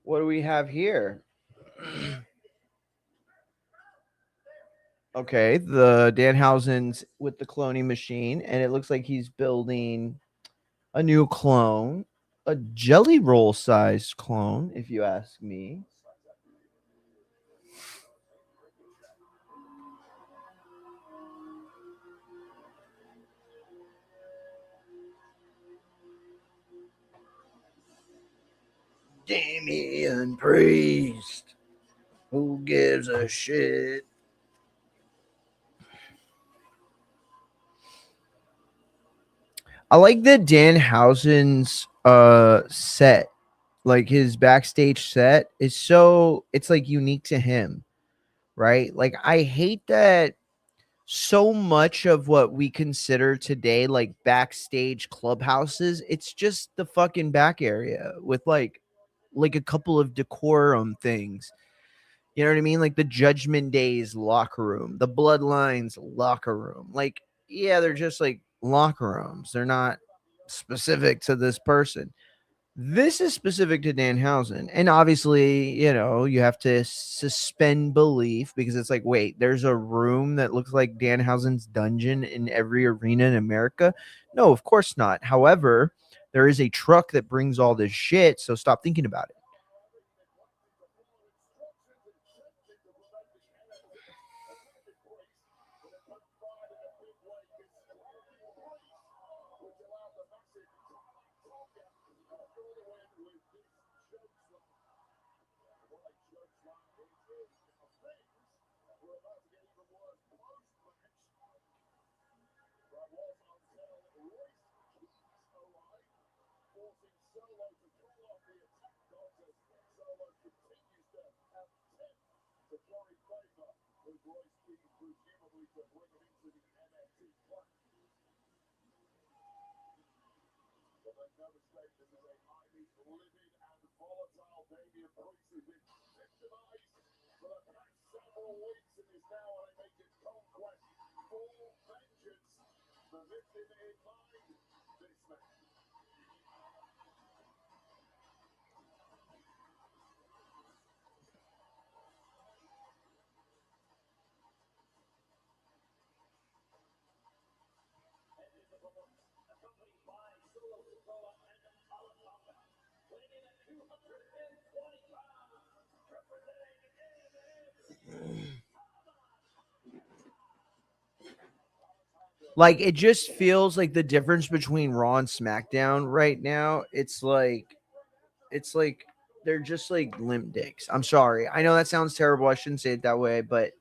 What do we have here? Okay, the Danhausen's with the cloning machine, and it looks like he's building a new clone, a jelly roll sized clone, if you ask me. Damian Priest. Who gives a shit? I like that Danhausen's set, like his backstage set, is so it's like unique to him, right? Like I hate that so much of what we consider today like backstage clubhouses, it's just the fucking back area with like a couple of decorum things. You know what I mean? Like the Judgment Day's locker room, the Bloodlines locker room. Like, yeah, they're just like locker rooms. They're not specific to this person. This is specific to Danhausen. And obviously, you know, you have to suspend belief because it's like, wait, there's a room that looks like Danhausen's dungeon in every arena in America. No, of course not. However, there is a truck that brings all this shit. So stop thinking about it. Like it just feels like the difference between Raw and SmackDown right now. It's like they're just like limp dicks. I'm sorry. I know that sounds terrible. I shouldn't say it that way, but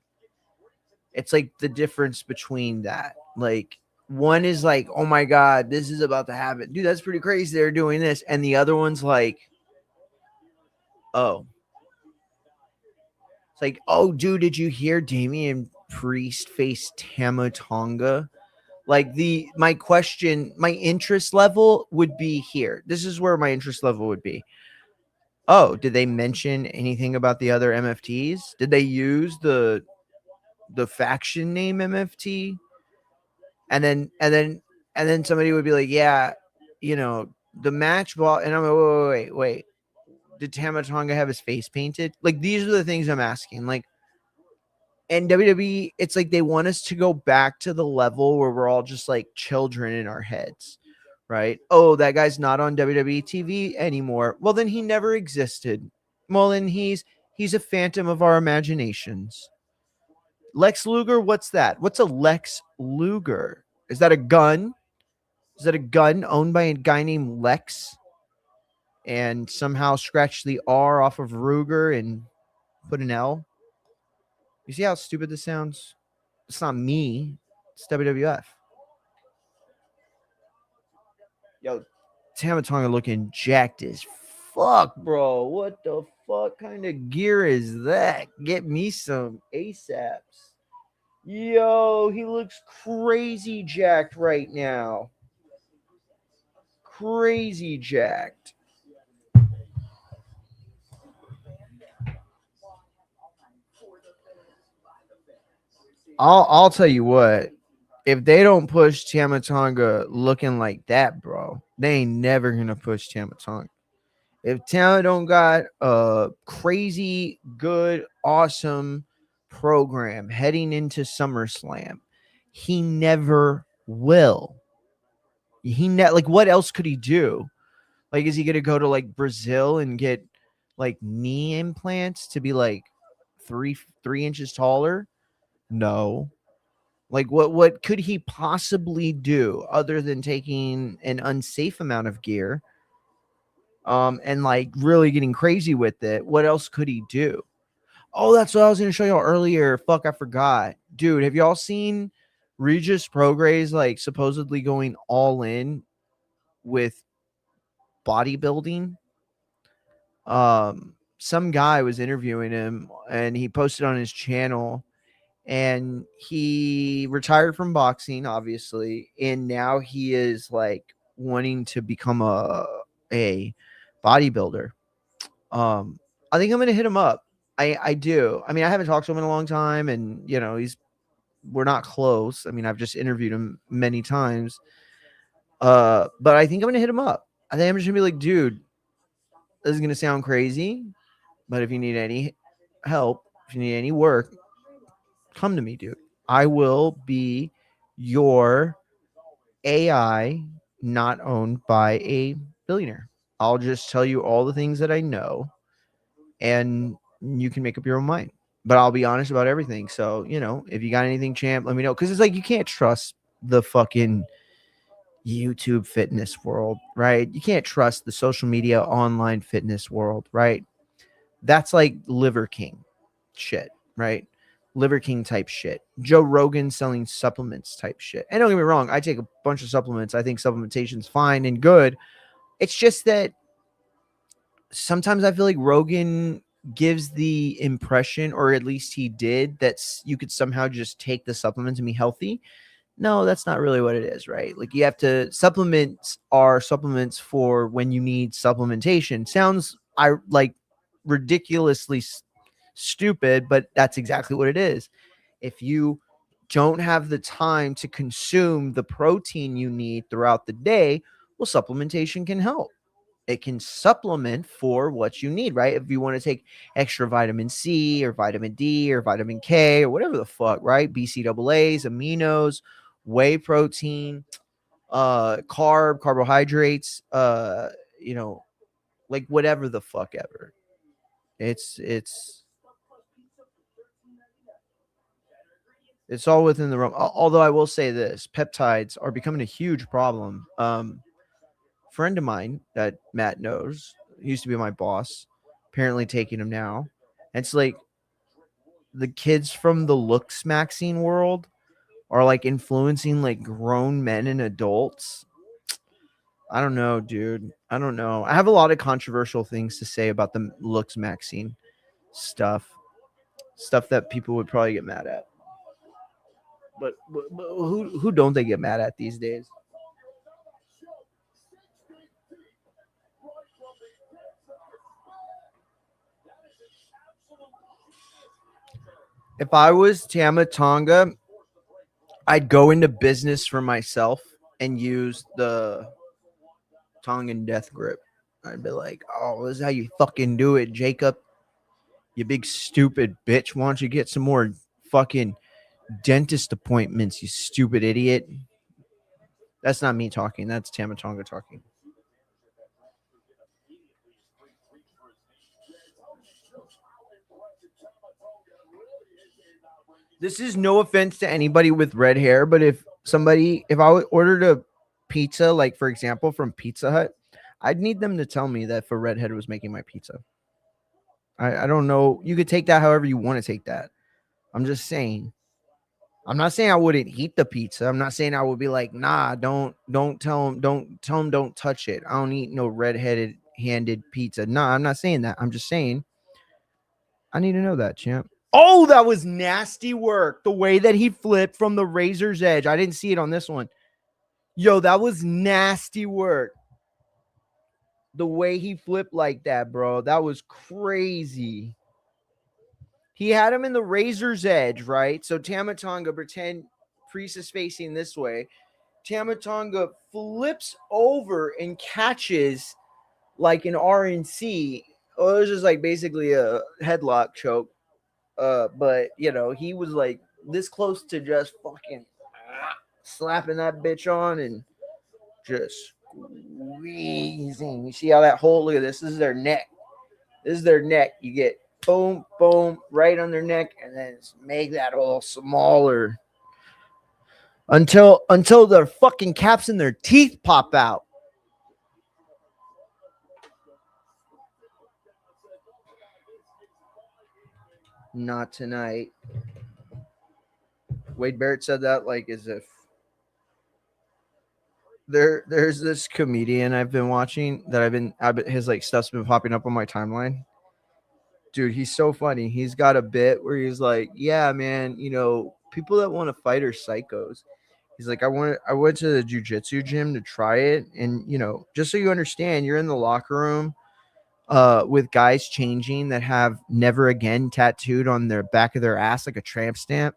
it's like the difference between that. Like one is like, oh my God, this is about to happen. Dude, that's pretty crazy. They're doing this. And the other one's like, oh. It's like, oh, dude, did you hear Damian Priest face Tama Tonga? Like my question, my interest level would be here. This is where my interest level would be. Oh, did they mention anything about the other MFTs? Did they use the faction name MFT? And then somebody would be like, yeah, the match ball. And I'm like, wait. Did Tama Tonga have his face painted? Like, these are the things I'm asking. Like, and WWE, it's like they want us to go back to the level where we're all just like children in our heads, right? Oh, that guy's not on WWE TV anymore. Well, then he never existed. Well, then he's a phantom of our imaginations. Lex Luger, what's that? What's a Lex Luger? Is that a gun? Is that a gun owned by a guy named Lex? And somehow scratch the R off of Ruger and put an L? You see how stupid this sounds? It's not me. It's WWF. Yo, Tama Tonga looking jacked as fuck, bro. What the fuck kind of gear is that? Get me some ASAPs. Yo, he looks crazy jacked right now. Crazy jacked. I'll tell you what. If they don't push Tama Tonga looking like that, bro, they ain't never gonna push Tama Tonga. If Tama don't got a crazy good, awesome program heading into SummerSlam, he never will. Like, what else could he do? Like, is he gonna go to like Brazil and get like knee implants to be like three inches taller? No. Like, what could he possibly do other than taking an unsafe amount of gear, and like really getting crazy with it? What else could he do? Oh, that's what I was gonna show y'all earlier. Fuck, I forgot. Dude, have y'all seen Regis Prograis like supposedly going all in with bodybuilding? Some guy was interviewing him and he posted on his channel, and he retired from boxing, obviously, and now he is like wanting to become a bodybuilder. I think I'm gonna hit him up. I do. I mean, I haven't talked to him in a long time, and we're not close. I mean, I've just interviewed him many times. But I think I'm gonna hit him up. I think I'm just gonna be like, dude, this is gonna sound crazy, but if you need any help, if you need any work, come to me, dude. I will be your AI not owned by a billionaire. I'll just tell you all the things that I know, and you can make up your own mind. But I'll be honest about everything. So, if you got anything, champ, let me know. Because it's like you can't trust the fucking YouTube fitness world, right? You can't trust the social media online fitness world, right? That's like Liver King shit, right? Liver King type shit. Joe Rogan selling supplements type shit. And don't get me wrong, I take a bunch of supplements. I think supplementation's fine and good. It's just that sometimes I feel like Rogan gives the impression, or at least he did, that you could somehow just take the supplements and be healthy. No, that's not really what it is, right? Like, you have to, supplements are supplements for when you need supplementation. Sounds like ridiculously stupid, but that's exactly what it is. If you don't have the time to consume the protein you need throughout the day, well, supplementation can help. It can supplement for what you need, right? If you want to take extra vitamin C or vitamin D or vitamin K or whatever the fuck, right? BCAAs, aminos, whey protein, carbohydrates, like whatever the fuck ever. It's all within the realm. Although I will say this, peptides are becoming a huge problem. Friend of mine that Matt knows, he used to be my boss. apparently taking them now. And it's like the kids from the looks maxing world are like influencing like grown men and adults. I don't know, dude. I don't know. I have a lot of controversial things to say about the looks maxing stuff that people would probably get mad at. But who don't they get mad at these days? If I was Tama Tonga, I'd go into business for myself and use the Tongan death grip. I'd be like, "Oh, this is how you fucking do it, Jacob. You big stupid bitch. Why don't you get some more fucking dentist appointments, you stupid idiot?" That's not me talking. That's Tama Tonga talking. This is no offense to anybody with red hair, but if I ordered a pizza, like for example from Pizza Hut, I'd need them to tell me that if a redhead was making my pizza. I don't know. You could take that however you want to take that. I'm just saying. I'm not saying I wouldn't eat the pizza. I'm not saying I would be like, nah, don't tell him, don't touch it. I don't eat no redheaded handed pizza. Nah, I'm not saying that. I'm just saying I need to know that, champ. Oh, that was nasty work. The way that he flipped from the razor's edge. I didn't see it on this one. Yo, that was nasty work. The way he flipped like that, bro. That was crazy. He had him in the razor's edge, right? So Tama Tonga, pretend Priest is facing this way. Tama Tonga flips over and catches like an RNC. Oh, it was just like basically a headlock choke. But you know, he was like this close to just fucking slapping that bitch on and just squeezing. You see how that hole? Look at this. This is their neck. This is their neck. You get boom, boom, right on their neck, and then make that hole smaller until their fucking caps and their teeth pop out. Not tonight. Wade Barrett said that like as if there's this comedian I've been watching that I've been his like stuff's been popping up on my timeline. Dude, he's so funny. He's got a bit where he's like, "Yeah, man, you know, people that want to fight are psychos." He's like, I went to the jujitsu gym to try it, and you know, just so you understand, you're in the locker room with guys changing that have never again tattooed on their back of their ass like a tramp stamp.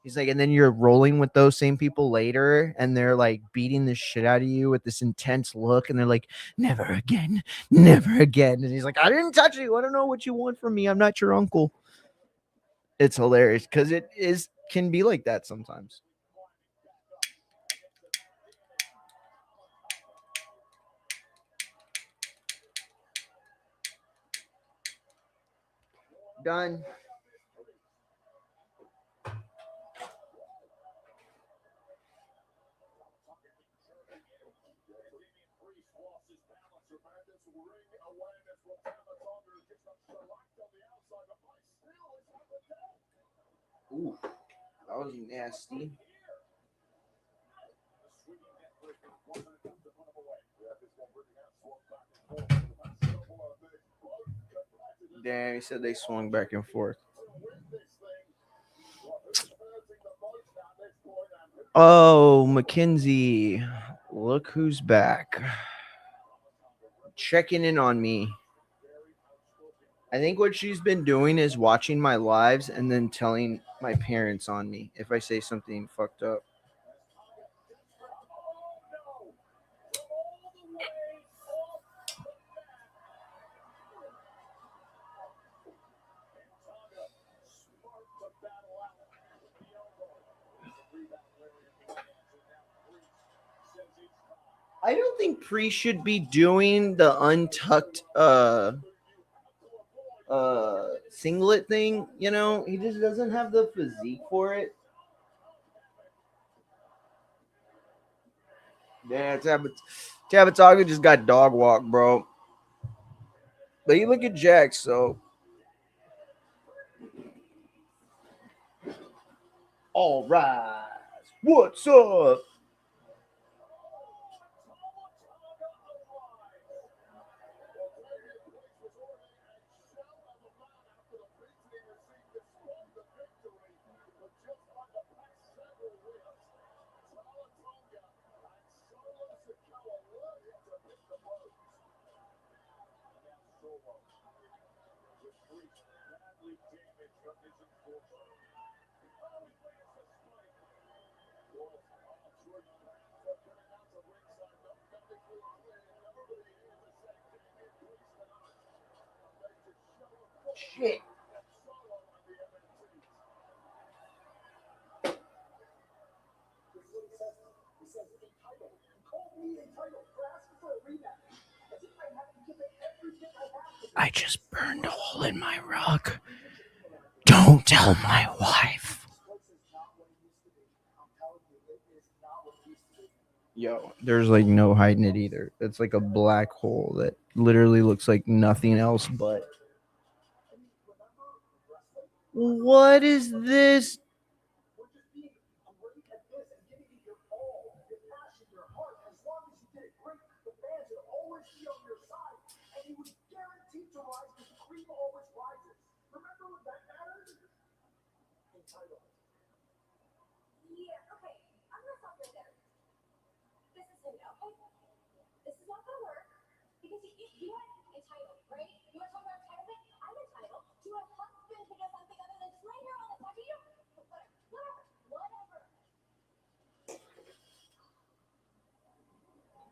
He's like, and then you're rolling with those same people later, and they're like beating the shit out of you with this intense look, and they're like, never again, never again. And he's like, I didn't touch you. I don't know what you want from me. I'm not your uncle. It's hilarious because it is can be like that sometimes. Done. Ooh, that was nasty. Damn, he said they swung back and forth. Oh, Mackenzie, look who's back. Checking in on me. I think what she's been doing is watching my lives and then telling my parents on me if I say something fucked up. I don't think Pre should be doing the untucked singlet thing, you know? He just doesn't have the physique for it. Yeah, Tabataga just got dog walk, bro. But you look at Jax, so all right. What's up? Shit. I just burned a hole in my rug. Don't tell my wife. Yo, there's like no hiding it either. It's like a black hole that literally looks like nothing else but. What is this?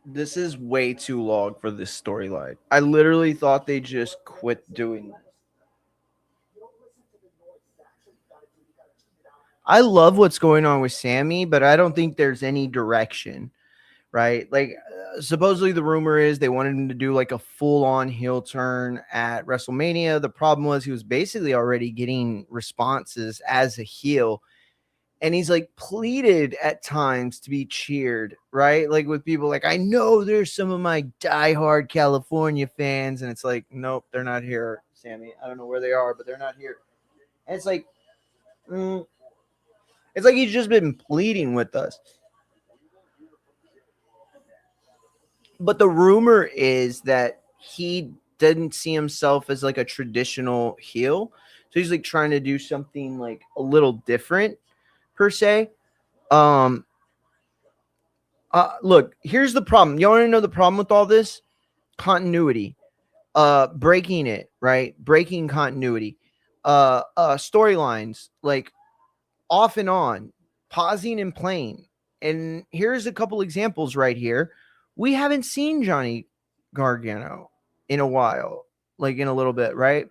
This is way too long for this storyline. I literally thought they just quit doing this. I love what's going on with Sammy, but I don't think there's any direction, right? Like, supposedly the rumor is they wanted him to do like a full-on heel turn at WrestleMania. The problem was he was basically already getting responses as a heel, and he's like pleaded at times to be cheered, right? Like with people like, I know there's some of my diehard California fans, and it's like, nope, they're not here, Sammy. I don't know where they are, but they're not here. And it's like, it's like he's just been pleading with us. But the rumor is that he didn't see himself as like a traditional heel. So he's like trying to do something like a little different per se. Look, here's the problem. You want to know the problem with all this? Continuity. Breaking it, right? Breaking continuity. Storylines, like off and on, pausing and playing. And here's a couple examples right here. We haven't seen Johnny Gargano in a while, like in a little bit, right?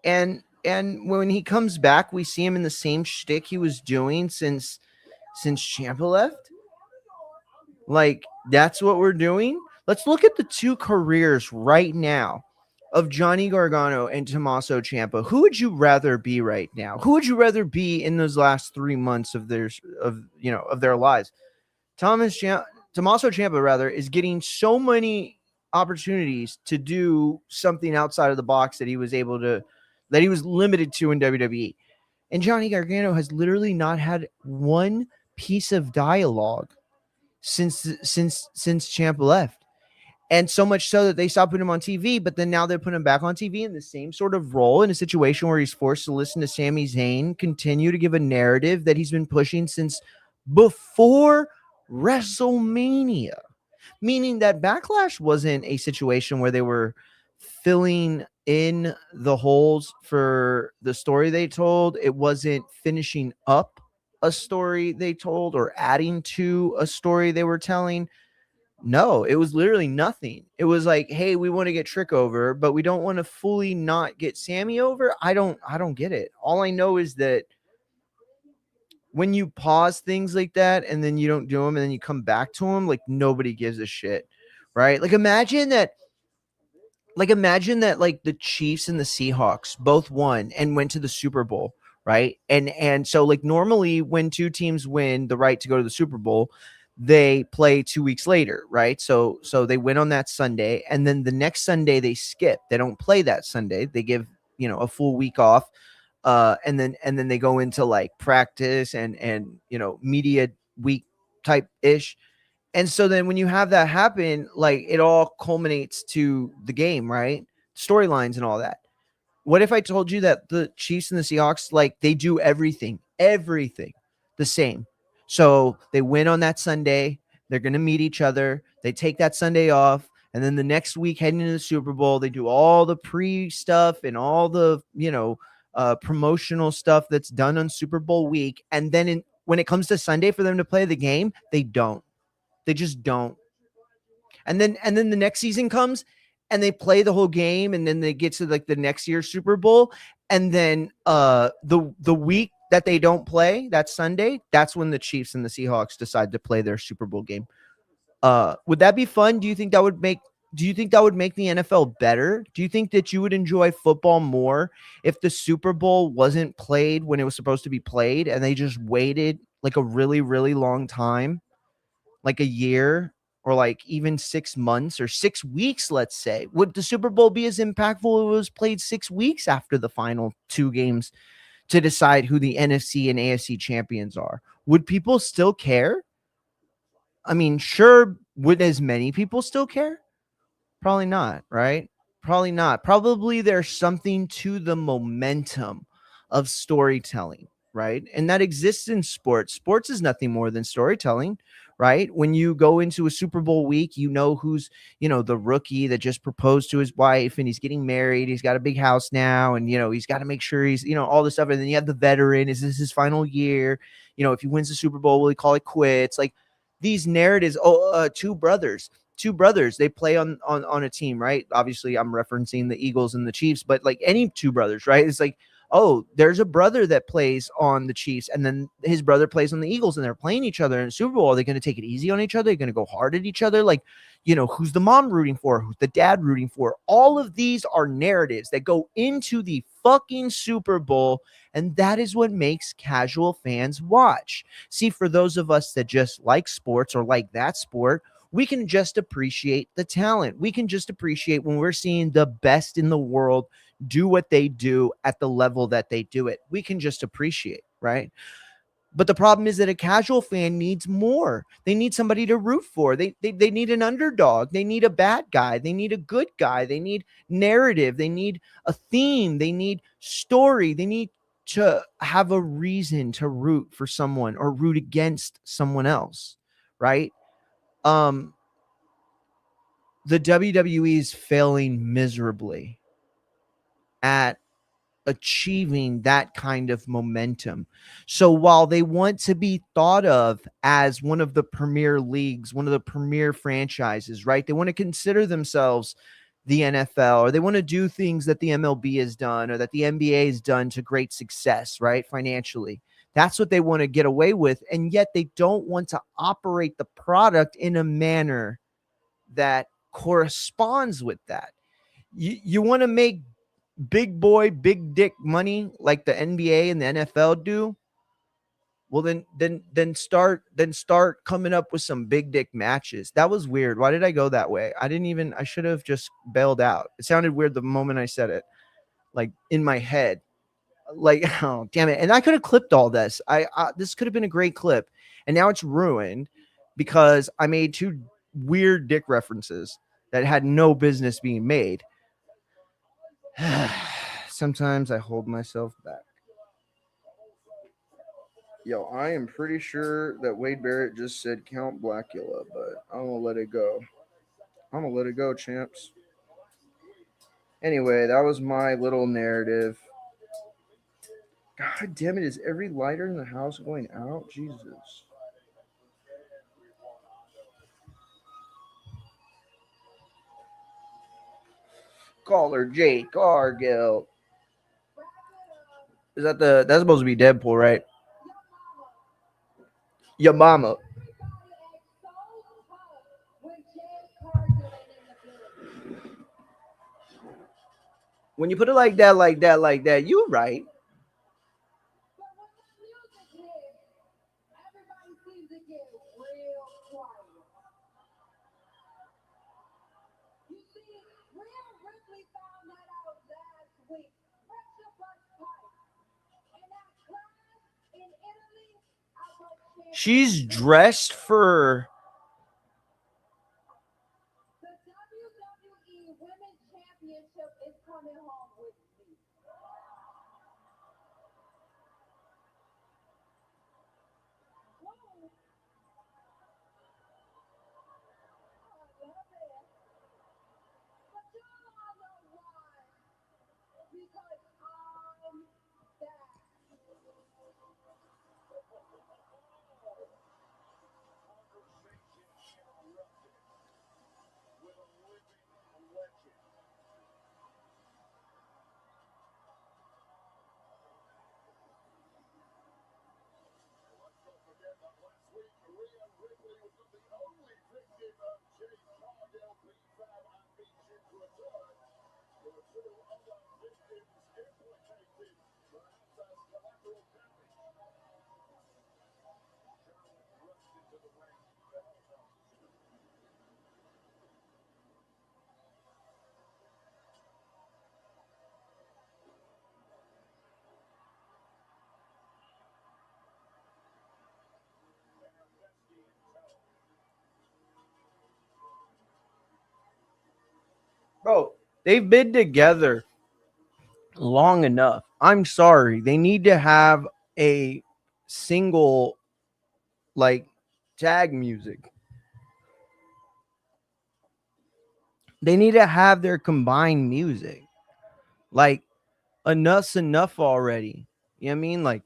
And when he comes back, we see him in the same shtick he was doing since Ciampa left. Like, that's what we're doing. Let's look at the two careers right now of Johnny Gargano and Tommaso Ciampa. Who would you rather be right now? Who would you rather be in those last 3 months of their lives? Tommaso Ciampa rather is getting so many opportunities to do something outside of the box that he was limited to in WWE. And Johnny Gargano has literally not had one piece of dialogue since Ciampa left. And so much so that they stopped putting him on TV, but then now they're putting him back on TV in the same sort of role in a situation where he's forced to listen to Sami Zayn continue to give a narrative that he's been pushing since before WrestleMania. Meaning that Backlash wasn't a situation where they were filling in the holes for the story they told. It wasn't finishing up a story they told or adding to a story they were telling. No, it was literally nothing. It was like, hey, we want to get Trick over, but we don't want to fully not get Sammy over. I don't get it. All I know is that when you pause things like that and then you don't do them and then you come back to them, like nobody gives a shit, right? Like imagine that like the Chiefs and the Seahawks both won and went to the Super Bowl, right? And so like normally when two teams win the right to go to the Super Bowl, they play 2 weeks later, right? So they win on that Sunday, and then the next Sunday they skip. They don't play that Sunday. They give, a full week off. And then they go into like practice and media week type ish. And so then when you have that happen, like it all culminates to the game, right? Storylines and all that. What if I told you that the Chiefs and the Seahawks, like they do everything the same? So they win on that Sunday. They're going to meet each other. They take that Sunday off. And then the next week, heading into the Super Bowl, they do all the pre stuff and all the, promotional stuff that's done on Super Bowl week. And then when it comes to Sunday for them to play the game, they don't. They just don't. And then the next season comes and they play the whole game, and then they get to like the next year's Super Bowl, and then the week that they don't play, that Sunday, that's when the Chiefs and the Seahawks decide to play their Super Bowl game. Would that be fun? Do you think that would make the NFL better? Do you think that you would enjoy football more if the Super Bowl wasn't played when it was supposed to be played and they just waited like a really, really long time, like a year or like even 6 months or 6 weeks, let's say? Would the Super Bowl be as impactful if it was played 6 weeks after the final 2 games to decide who the NFC and AFC champions are? Would people still care? I mean, sure. Would as many people still care? Probably not, right? Probably not. Probably there's something to the momentum of storytelling, right? And that exists in sports. Sports is nothing more than storytelling, right? When you go into a Super Bowl week, who's, the rookie that just proposed to his wife and he's getting married. He's got a big house now, and, he's got to make sure he's, all this stuff. And then you have the veteran. Is this his final year? If he wins the Super Bowl, will he call it quits? Like these narratives. Two brothers, they play on a team, right? Obviously I'm referencing the Eagles and the Chiefs, but like any two brothers, right? It's like, oh, there's a brother that plays on the Chiefs, and then his brother plays on the Eagles, and they're playing each other in the Super Bowl. Are they going to take it easy on each other? Are they going to go hard at each other? Like, who's the mom rooting for? Who's the dad rooting for? All of these are narratives that go into the fucking Super Bowl, and that is what makes casual fans watch. See, for those of us that just like sports or like that sport, we can just appreciate the talent. We can just appreciate when we're seeing the best in the world do what they do at the level that they do it. We can just appreciate, right? But the problem is that a casual fan needs more. They need somebody to root for. They need an underdog. They need a bad guy. They need a good guy. They need narrative. They need a theme. They need story. They need to have a reason to root for someone or root against someone else, right? The WWE is failing miserably at achieving that kind of momentum. So while they want to be thought of as one of the premier leagues, one of the premier franchises, right? They want to consider themselves the NFL, or they want to do things that the MLB has done or that the NBA has done to great success, right? Financially. That's what they want to get away with. And yet they don't want to operate the product in a manner that corresponds with that. You want to make big boy, big dick money like the NBA and the NFL do? Well, then start coming up with some big dick matches. That was weird. Why did I go that way? I should have just bailed out. It sounded weird the moment I said it, like in my head. Like, oh, damn it. And I could have clipped all this. This could have been a great clip. And now it's ruined because I made 2 weird dick references that had no business being made. Sometimes I hold myself back. Yo, I am pretty sure that Wade Barrett just said Count Blackula, but I'm going to let it go. I'm going to let it go, champs. Anyway, that was my little narrative. God damn it, is every lighter in the house going out? Jesus. Caller Jake Cargill. Is that's supposed to be Deadpool, right? Your mama. When you put it like that, you're right. She's dressed for bro. They've been together long enough. I'm sorry. They need to have a single like tag music. They need to have their combined music. Like enough's enough already. You know what I mean? Like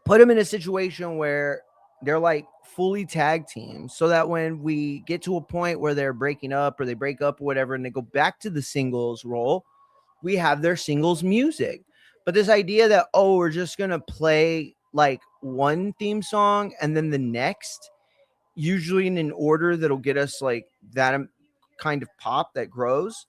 put them in a situation where they're like fully tag teams so that when we get to a point where they're breaking up or they break up or whatever and they go back to the singles role, we have their singles music. But this idea that, oh, we're just going to play like one theme song and then the next, usually in an order that'll get us like that kind of pop that grows.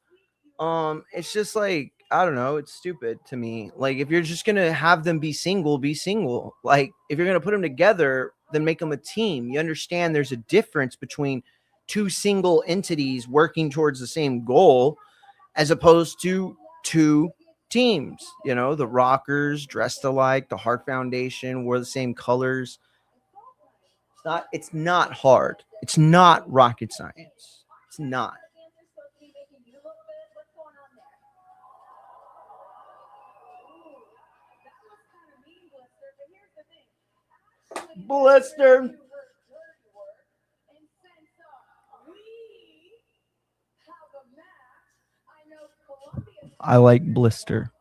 It's just like, I don't know, it's stupid to me. Like if you're just gonna have them be single, be single. Like if you're gonna put them together, then make them a team. You understand there's a difference between two single entities working towards the same goal as opposed to two teams. You know, the Rockers dressed alike, the Heart Foundation wore the same colors. It's not hard. It's not rocket science. It's not. Blister. I like Blister.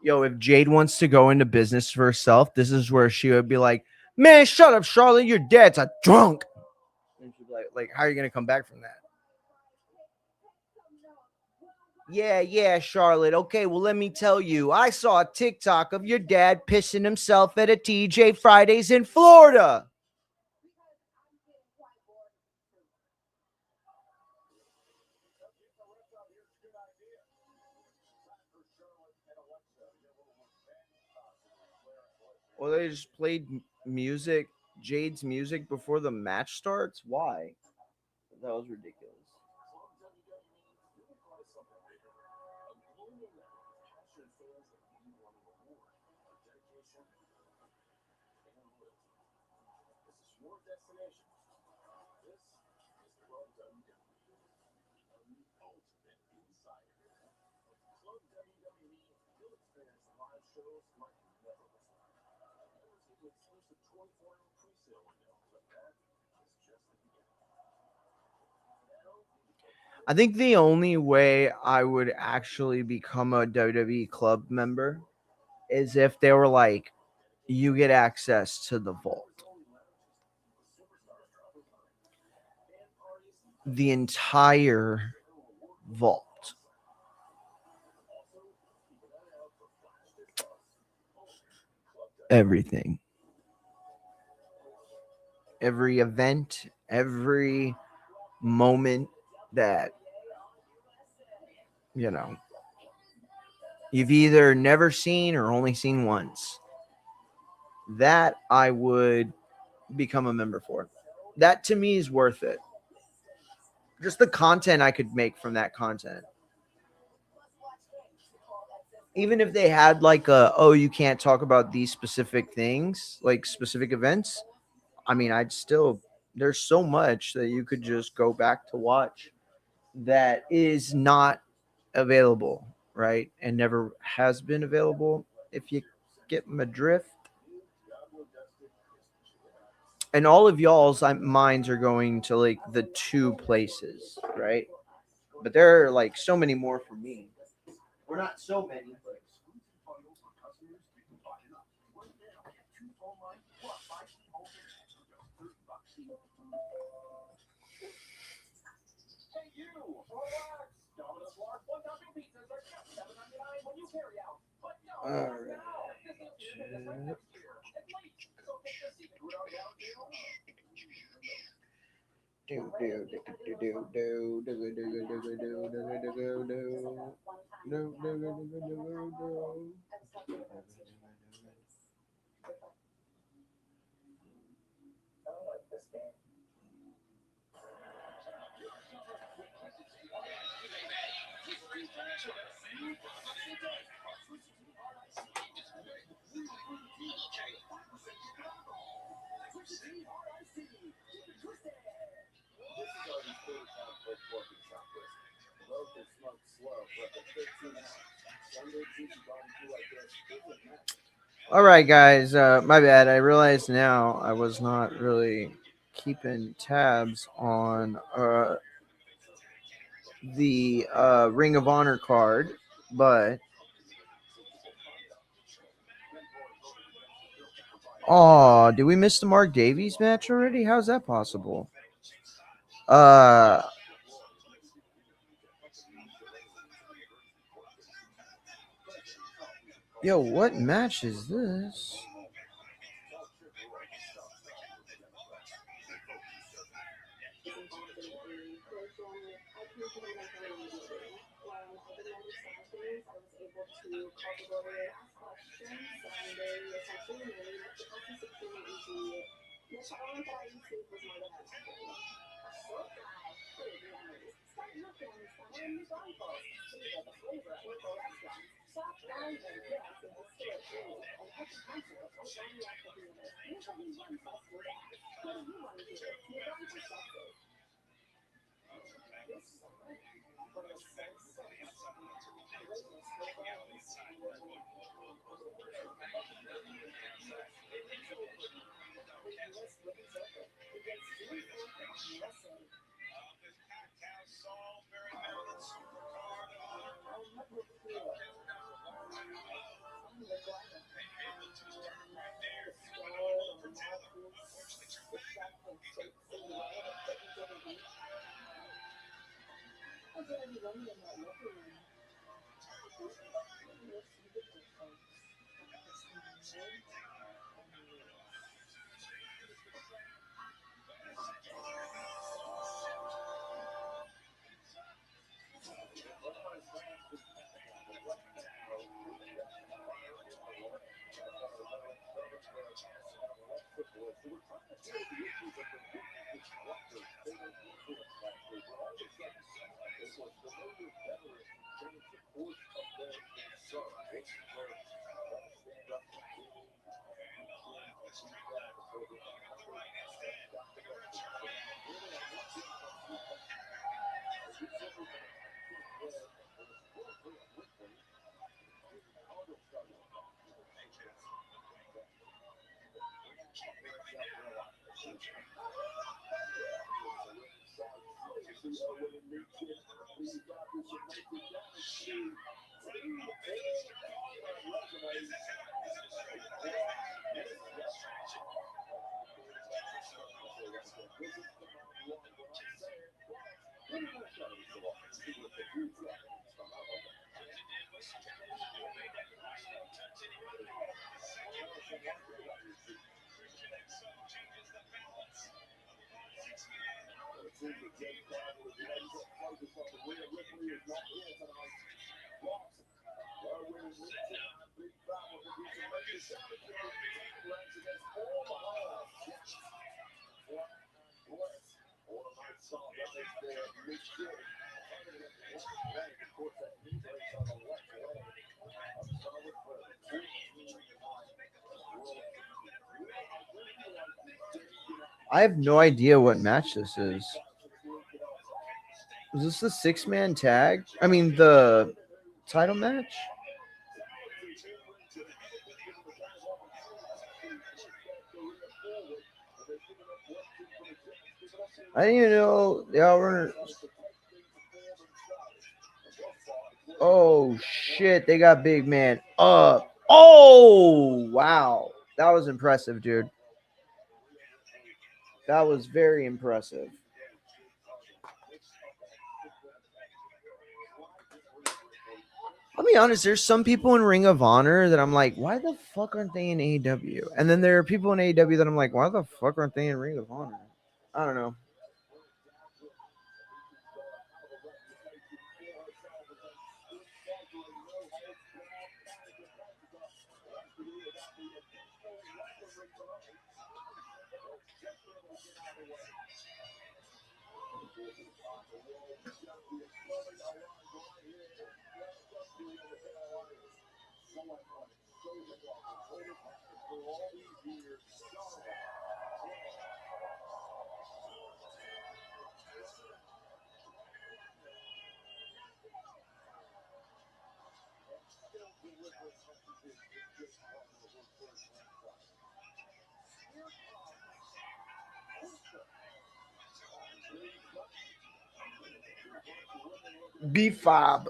Yo, if Jade wants to go into business for herself, this is where she would be like, "Man, shut up, Charlotte. Your dad's a drunk." And she'd be like, how are you gonna come back from that? Yeah, Charlotte. Okay, well, let me tell you. I saw a TikTok of your dad pissing himself at a TJ Fridays in Florida. Well, they just played music, Jade's music before the match starts. Why? That was ridiculous. I think the only way I would actually become a WWE club member is if they were like, you get access to the vault, the entire vault. Everything, every event, every moment that, you know, you've either never seen or only seen once. That I would become a member for. That to me is worth it. Just the content I could make from that content. Even if they had like a, oh, you can't talk about these specific things, like specific events, I mean, I'd still, there's so much that you could just go back to watch that is not available, right? And never has been available, if you get my drift. And all of y'all's minds are going to like the two places, right? But there are like so many more for me. We're not so many, but all right. Do do do do do do do do do do do do do do do do. All right, guys. My bad. I realize now I was not really keeping tabs on the Ring of Honor card, but oh, did we miss the Mark Davies match already? How's that possible? Uh, yo, what match is this? I have no idea what match this is. Is this the 6-man tag? I mean, the title match? I didn't even know the Outrunner. Oh shit! They got big man up. Oh wow, that was impressive, dude. That was very impressive. I'll be honest, there's some people in Ring of Honor that I'm like, why the fuck aren't they in AEW? And then there are people in AEW that I'm like, why the fuck aren't they in Ring of Honor? I don't know. B-Fob.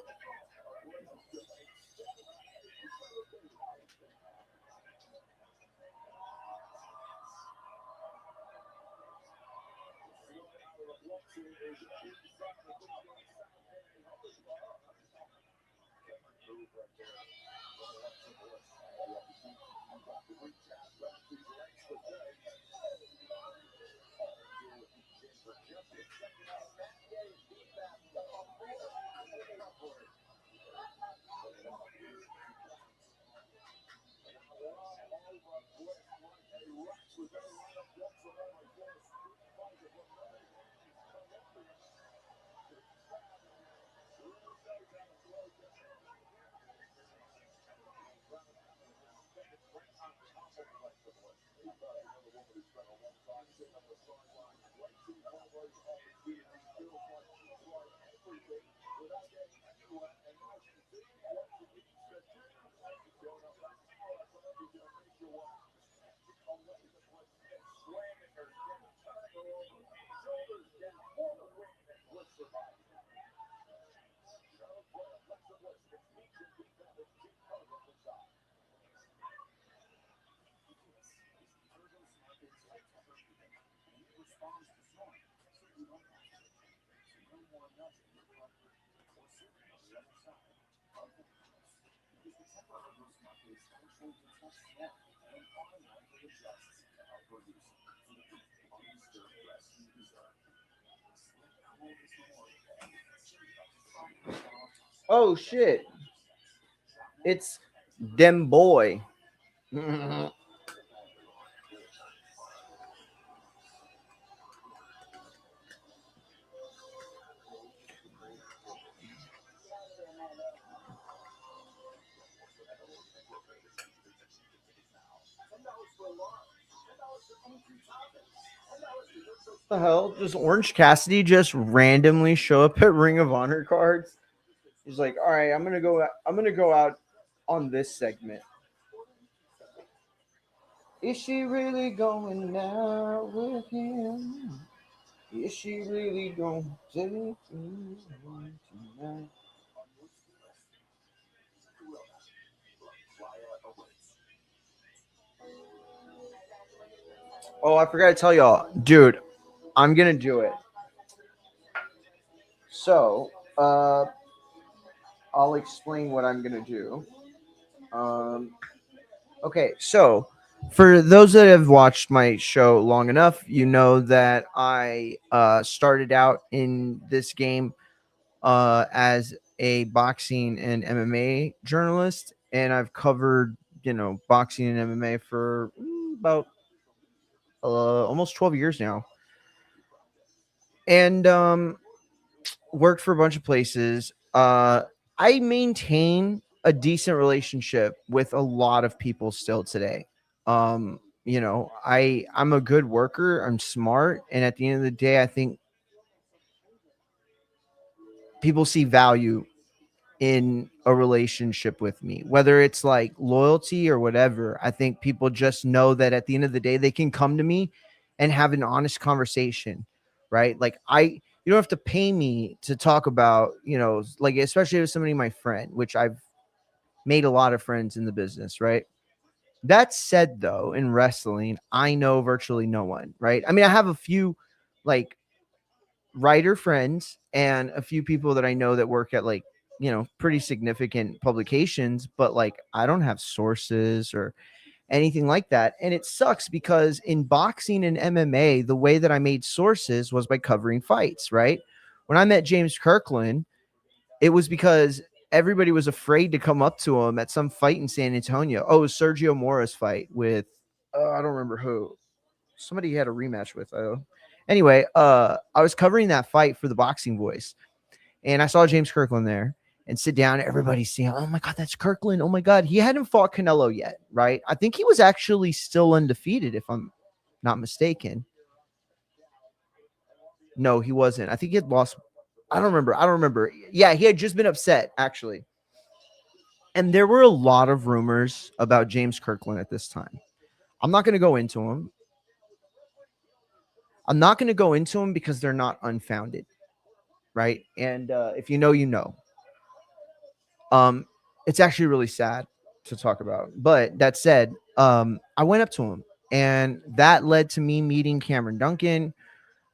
Oh shit! It's them boy. The hell? Does Orange Cassidy just randomly show up at Ring of Honor cards? He's like, all right, I'm gonna go. I'm gonna go out on this segment. Is she really going out with him? Is she really gonna take me tonight? Oh, I forgot to tell y'all, dude. I'm gonna do it. So, I'll explain what I'm gonna do. Um, okay, so for those that have watched my show long enough, you know that I started out in this game as a boxing and MMA journalist, and I've covered boxing and MMA for about almost 12 years now. and worked for a bunch of places. I maintain a decent relationship with a lot of people still today. I'm a good worker, I'm smart, and at the end of the day, I think people see value in a relationship with me, whether it's like loyalty or whatever. I think people just know that at the end of the day, they can come to me and have an honest conversation, right? Like you don't have to pay me to talk about, like, especially with somebody, my friend, which I've made a lot of friends in the business, right? That said, though, in wrestling, I know virtually no one, right? I mean, I have a few like writer friends and a few people that I know that work at like, pretty significant publications, but like I don't have sources or anything like that. And it sucks because in boxing and MMA, the way that I made sources was by covering fights, right? When I met James Kirkland, it was because everybody was afraid to come up to him at some fight in San Antonio. Oh, it was Sergio Mora's fight with, I don't remember who. Somebody he had a rematch with. Anyway, I was covering that fight for the Boxing Voice, and I saw James Kirkland there and sit down. Everybody's saying, "Oh my God, that's Kirkland! Oh my God, he hadn't fought Canelo yet, right? I think he was actually still undefeated, if I'm not mistaken. No, he wasn't. I think he had lost. I don't remember. Yeah, he had just been upset actually, and there were a lot of rumors about James Kirkland at this time. I'm not going to go into them. I'm not going to go into them because they're not unfounded, right? And if you know, you know. It's actually really sad to talk about. But that said, I went up to him, and that led to me meeting Cameron Duncan.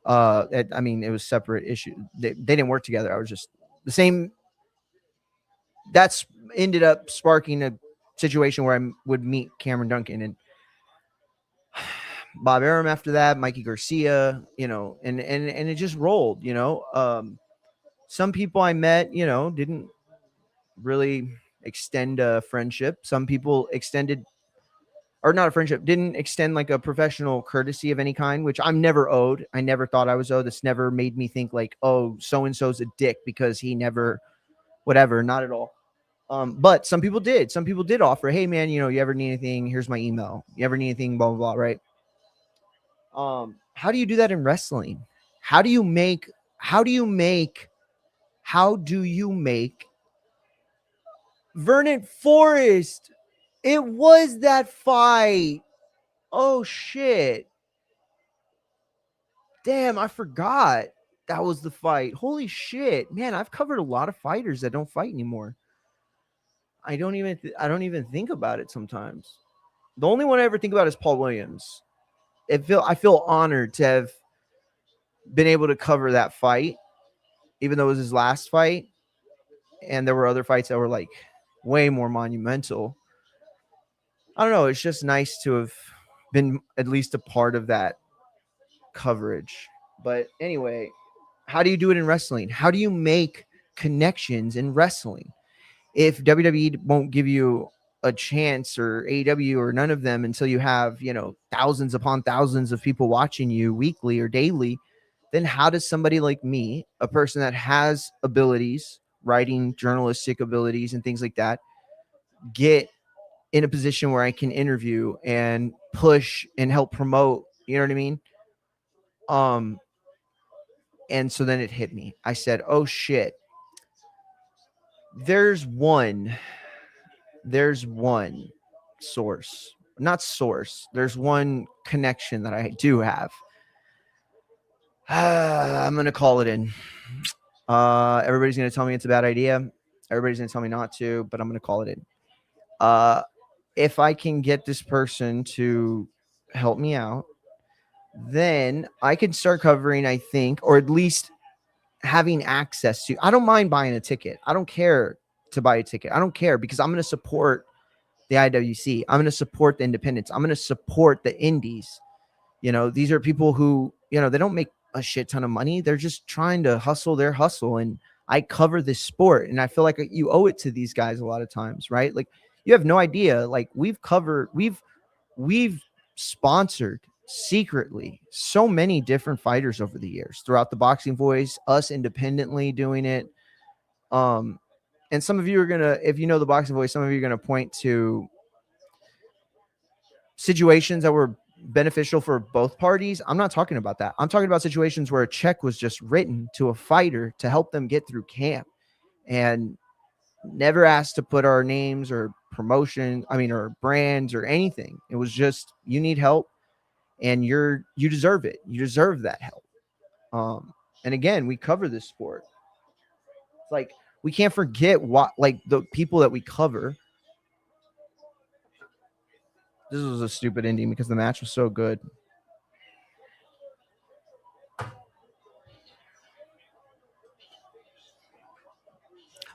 It was separate issues. They didn't work together. I was just the same. That's ended up sparking a situation where I would meet Cameron Duncan and Bob Arum after that, Mikey Garcia, and it just rolled, some people I met, didn't really extend a friendship. Some people extended, or not a friendship, didn't extend like a professional courtesy of any kind, which I'm never owed. I never thought I was owed. This never made me think like, oh, so-and-so's a dick because he never, whatever, not at all. But some people did. Some people did offer, hey man, you ever need anything? Here's my email. You ever need anything? Blah, blah, blah, right? How do you do that in wrestling? How do you make Vernon Forrest? It was that fight. Oh shit. Damn, I forgot that was the fight. Holy shit. Man, I've covered a lot of fighters that don't fight anymore. I don't even think about it sometimes. The only one I ever think about is Paul Williams. I feel honored to have been able to cover that fight, even though it was his last fight. And there were other fights that were like way more monumental. I don't know. It's just nice to have been at least a part of that coverage. But anyway, how do you do it in wrestling? How do you make connections in wrestling? If WWE won't give you a chance, or AEW, or none of them, until you have, thousands upon thousands of people watching you weekly or daily, then how does somebody like me, a person that has abilities, writing, journalistic abilities and things like that, get in a position where I can interview and push and help promote, you know what I mean? And so then it hit me. I said, oh shit, there's one source, not source. There's one connection that I do have. I'm going to call it in. Everybody's going to tell me it's a bad idea. Everybody's going to tell me not to, but I'm going to call it in. If I can get this person to help me out, then I can start covering, I think, or at least having access to. I don't mind buying a ticket. I don't care to buy a ticket. I don't care, because I'm going to support the IWC. I'm going to support the independents. I'm going to support the indies. These are people who, they don't make a shit ton of money. They're just trying to hustle their hustle. And I cover this sport, and I feel like you owe it to these guys a lot of times, right? Like, you have no idea. Like, we've sponsored secretly so many different fighters over the years throughout the Boxing Voice, us independently doing it. And some of you are gonna, if you know the Boxing Voice, some of you are gonna point to situations that were beneficial for both parties. I'm not talking about that. I'm talking about situations where a check was just written to a fighter to help them get through camp, and never asked to put our names or promotion, or brands or anything. It was just, you need help and you deserve it. You deserve that help. And again, we cover this sport. It's like, we can't forget what, like, the people that we cover. This was a stupid ending because the match was so good.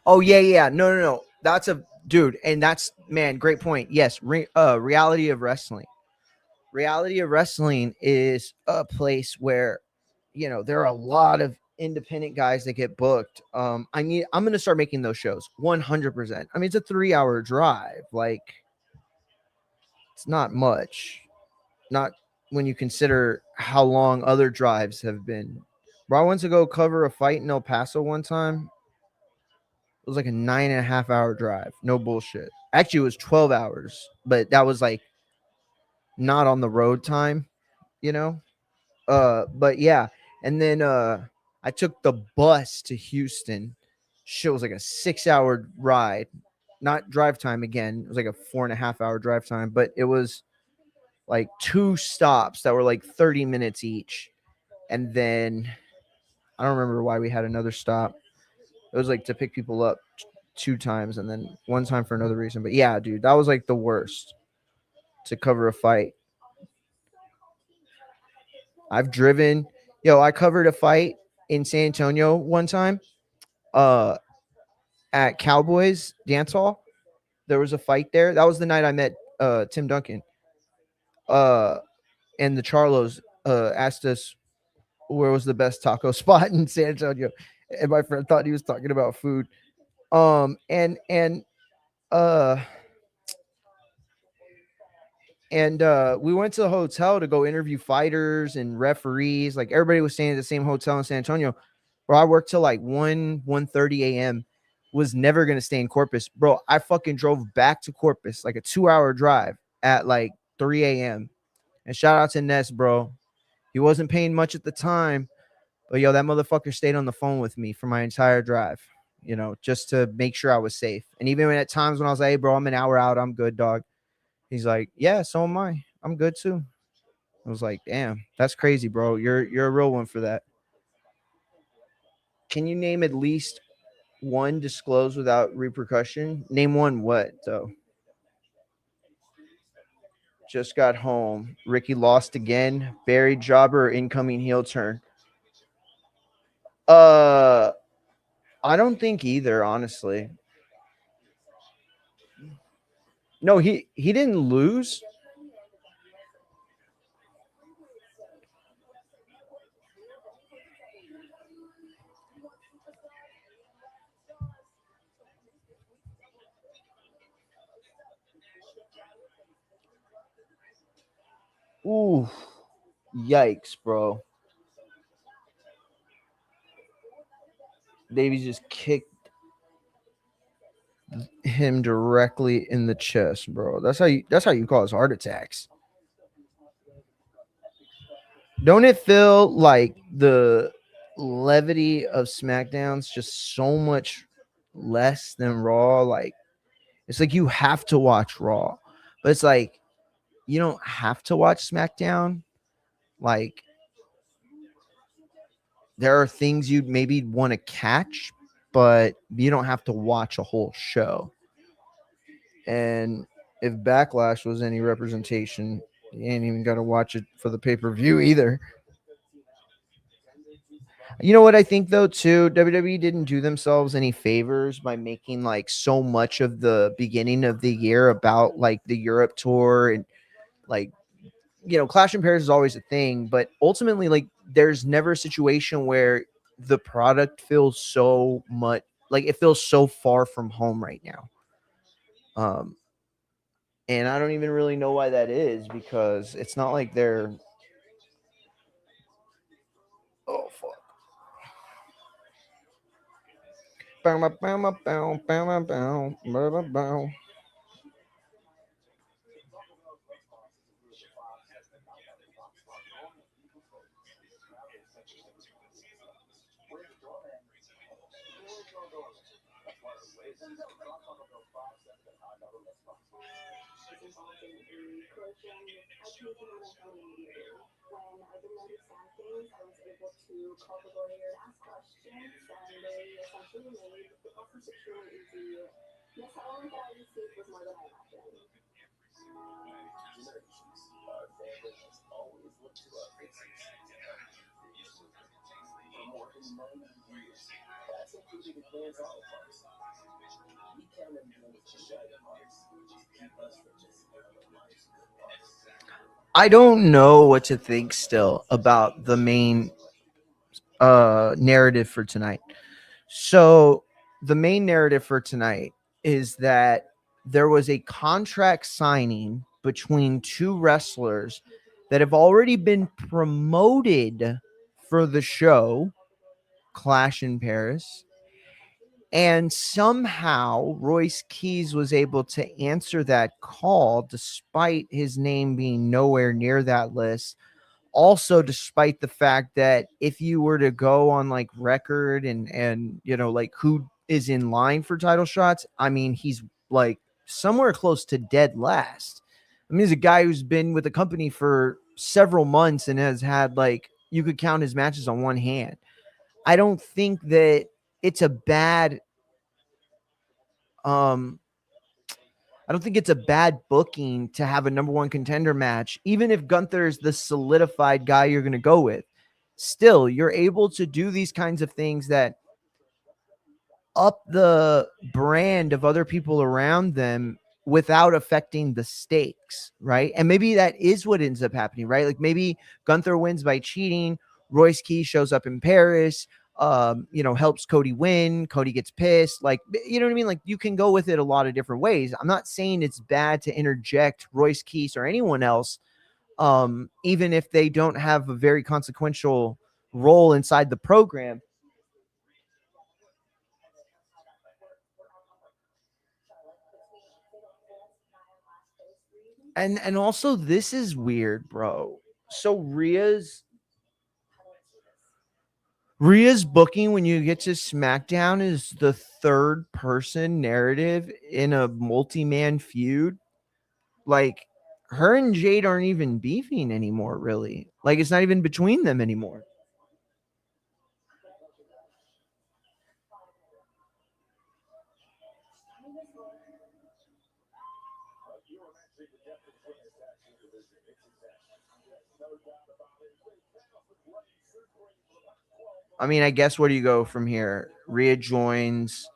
Oh yeah. No. That's a dude, and that's, man, great point. Yes, reality of wrestling. Reality of wrestling is a place where, there are a lot of independent guys that get booked. I'm going to start making those shows 100%. It's a 3-hour drive. Like, it's not much. Not when you consider how long other drives have been. Bro, I went to go cover a fight in El Paso one time. It was like a 9.5-hour drive. No bullshit. Actually, it was 12 hours, but that was like not on the road time, you know? But yeah. And then I took the bus to Houston. Shit was like a 6-hour ride. Not drive time again. It was like a 4.5-hour drive time, but it was like 2 stops that were like 30 minutes each. And then I don't remember why we had another stop. It was like to pick people up 2 times and then 1 time for another reason. But yeah, dude, that was like the worst to cover a fight. I've driven, I covered a fight in San Antonio one time at Cowboys Dance Hall. There was a fight there. That was the night I met Tim Duncan. And the Charlos asked us where was the best taco spot in San Antonio. And my friend thought he was talking about food. Uh And we went to the hotel to go interview fighters and referees. Like, everybody was staying at the same hotel in San Antonio, where I worked till like 1:30 a.m. Was never gonna stay in Corpus, bro. I fucking drove back to Corpus, like a 2-hour drive, at like 3 a.m. And shout out to Ness, bro. He wasn't paying much at the time, but that motherfucker stayed on the phone with me for my entire drive, just to make sure I was safe. And even at times when I was like, hey, bro, I'm an hour out, I'm good, dog. He's like, yeah, so am I. I'm good too. I was like, damn, that's crazy, bro. You're a real one for that. Can you name at least one disclosed without repercussion? Name one what, though? Just got home. Ricky lost again. Buried jobber or incoming heel turn? I don't think either, honestly. No, he didn't lose. Ooh, yikes, bro. Davies just kicked him directly in the chest, bro. That's how you cause heart attacks. Don't it feel like the levity of SmackDown's just so much less than Raw? Like, it's like you have to watch Raw, but it's like you don't have to watch SmackDown. Like, there are things you'd maybe want to catch, but you don't have to watch a whole show. And if Backlash was any representation, you ain't even got to watch it for the pay-per-view either. You know what I think, though, too? WWE didn't do themselves any favors by making like so much of the beginning of the year about like the Europe tour, and like, Clash in Paris is always a thing, but ultimately, like, there's never a situation where the product feels so much like it feels so far from home right now. Um, and I don't even really know why that is, because it's not like they're I don't know what to think still about the main narrative for tonight. So the main narrative for tonight is that there was a contract signing between two wrestlers that have already been promoted for the show Clash in Paris. And somehow Royce Keys was able to answer that call despite his name being nowhere near that list. Also, despite the fact that if you were to go on like record and you know like who is in line for title shots, I mean he's like somewhere close to dead last. I mean, he's a guy who's been with the company for several months and has had like you could count his matches on one hand. I don't think that it's a bad um I don't think it's a bad booking to have a number one contender match, even if Gunther is the solidified guy you're going to go with. Still, you're able to do these kinds of things that up the brand of other people around them without affecting the stakes, right? And maybe that is what ends up happening, right? Like maybe Gunther wins by cheating, Royce Key shows up in Paris, helps Cody win, Cody gets pissed, like, you know what I mean? Like you can go with it a lot of different ways. I'm not saying it's bad to interject Royce Keys or anyone else, even if they don't have a very consequential role inside the program. And also this is weird, bro. So Rhea's booking when you get to SmackDown is the third person narrative in a multi-man feud. Like her and Jade aren't even beefing anymore, really. Like it's not even between them anymore. I mean, I guess where do you go from here? Rhea joins,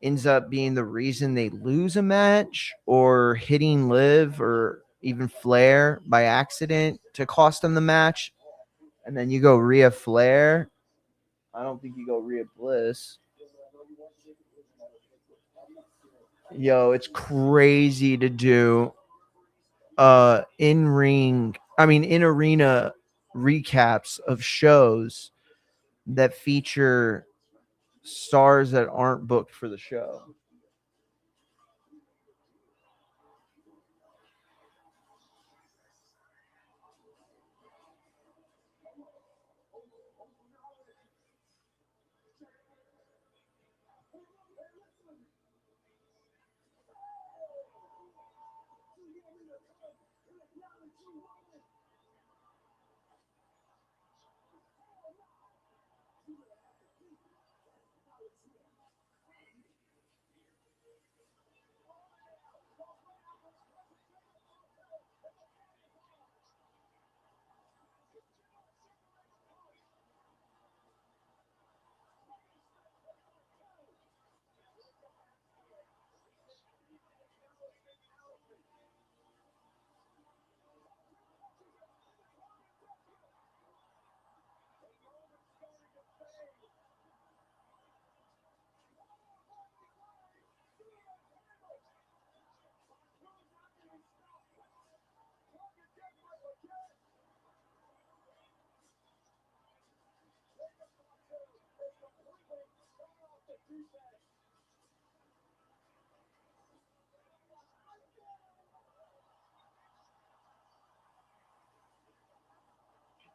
ends up being the reason they lose a match, or hitting Liv or even Flair by accident to cost them the match. And then you go Rhea Flair. I don't think you go Rhea Bliss. Yo, it's crazy to do in arena recaps of shows that feature stars that aren't booked for the show.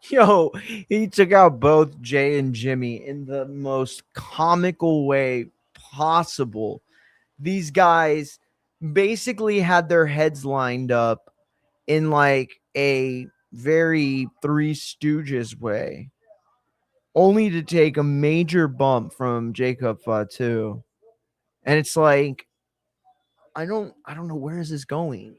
Yo, he took out both Jay and Jimmy in the most comical way possible. These guys basically had their heads lined up in like a very Three Stooges way, only to take a major bump from Jacob Fatu. And it's like, I don't know, where is this going?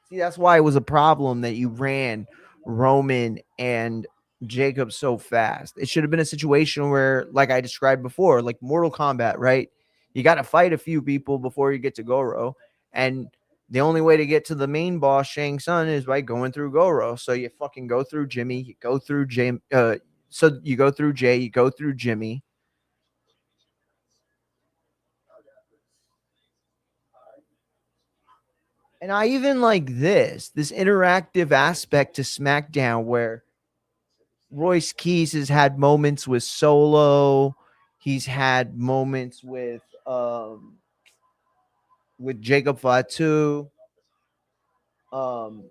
See, that's why it was a problem that you ran Roman and Jacob so fast. It should have been a situation where, like I described before, like Mortal Kombat, right? You got to fight a few people before you get to Goro. And the only way to get to the main boss, Shang Tsung, is by going through Goro. So you fucking go through Jimmy, you go through Jay, so you go through Jay, you go through Jimmy. And I even like this interactive aspect to SmackDown where Royce Keys has had moments with Solo. He's had moments with Jacob Fatu, um,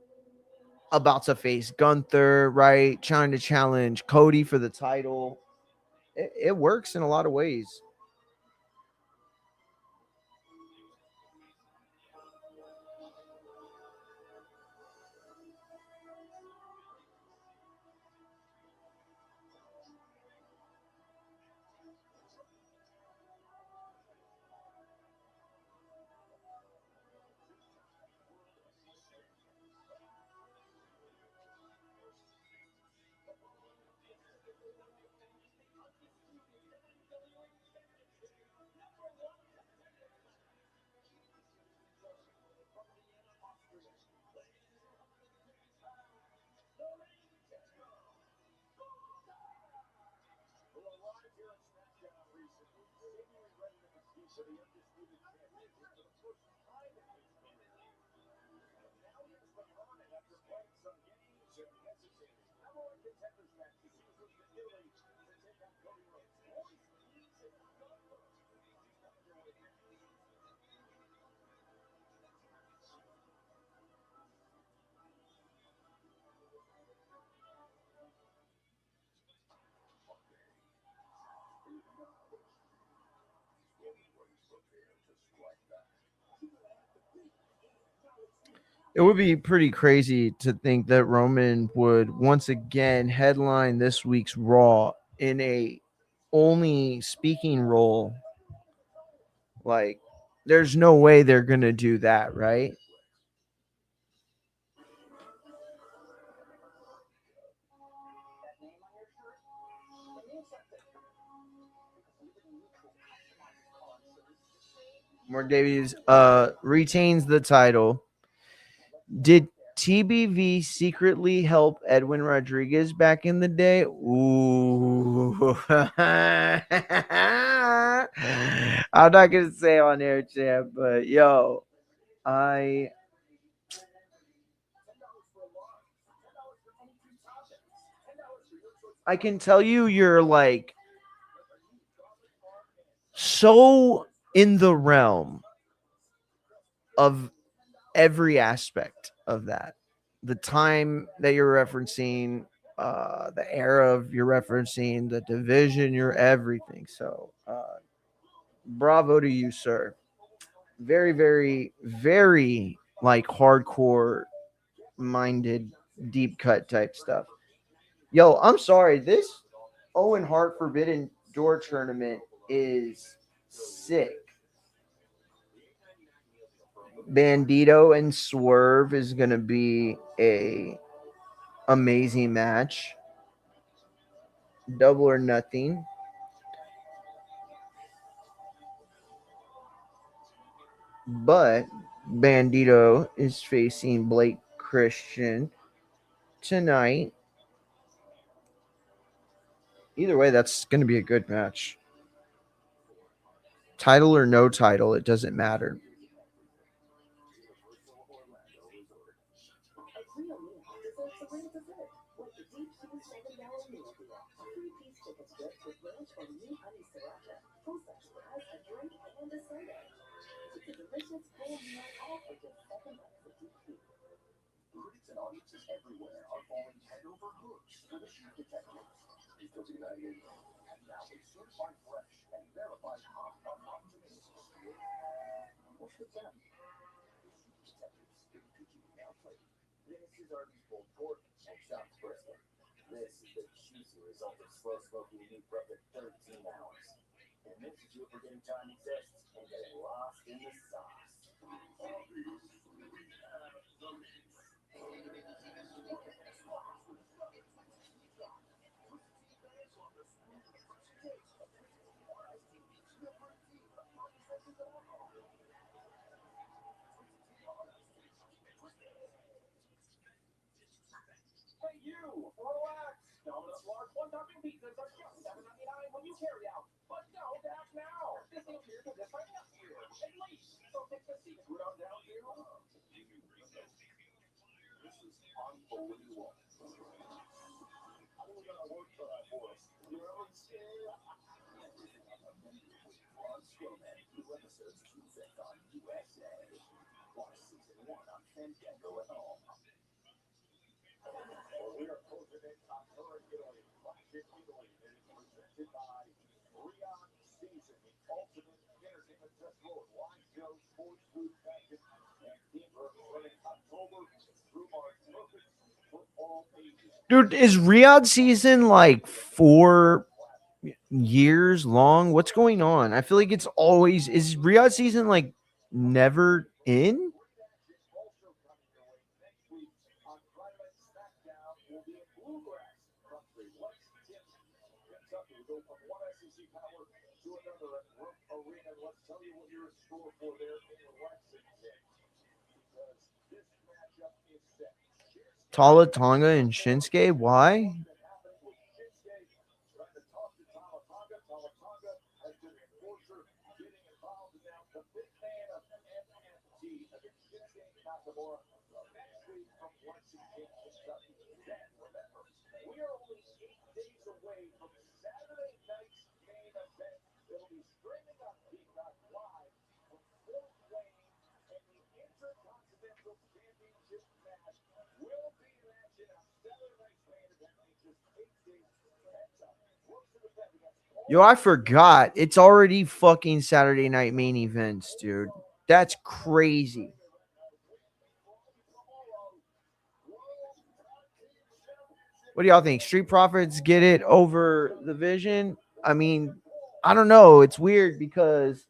about to face Gunther, right? Trying to challenge Cody for the title. It works in a lot of ways. It would be pretty crazy to think that Roman would once again headline this week's Raw in a only speaking role. Like, there's no way they're gonna do that, right? Mark Davies retains the title. Did TBV secretly help Edwin Rodriguez back in the day? Ooh. I'm not gonna say on air, champ, but yo, I I can tell you you're like so in the realm of every aspect of that. The time that you're referencing, the era of you're referencing, the division, you're everything. So, bravo to you, sir. Very, very, very like hardcore minded, deep cut type stuff. Yo, I'm sorry. This Owen Hart Forbidden Door tournament is sick. Bandito and Swerve is gonna be a amazing match. Double or nothing. But Bandito is facing Blake Christian tonight. Either way, that's going to be a good match. Title or no title, it doesn't matter. Dude, is Riyadh season like 4 years long? What's going on? I feel like it's always is Riyadh season like never in? Tala Tonga and Shinsuke? Why? Yo, I forgot. It's already fucking Saturday night main events, dude. That's crazy. What do y'all think? Street Profits get it over the Vision? I mean, I don't know. It's weird because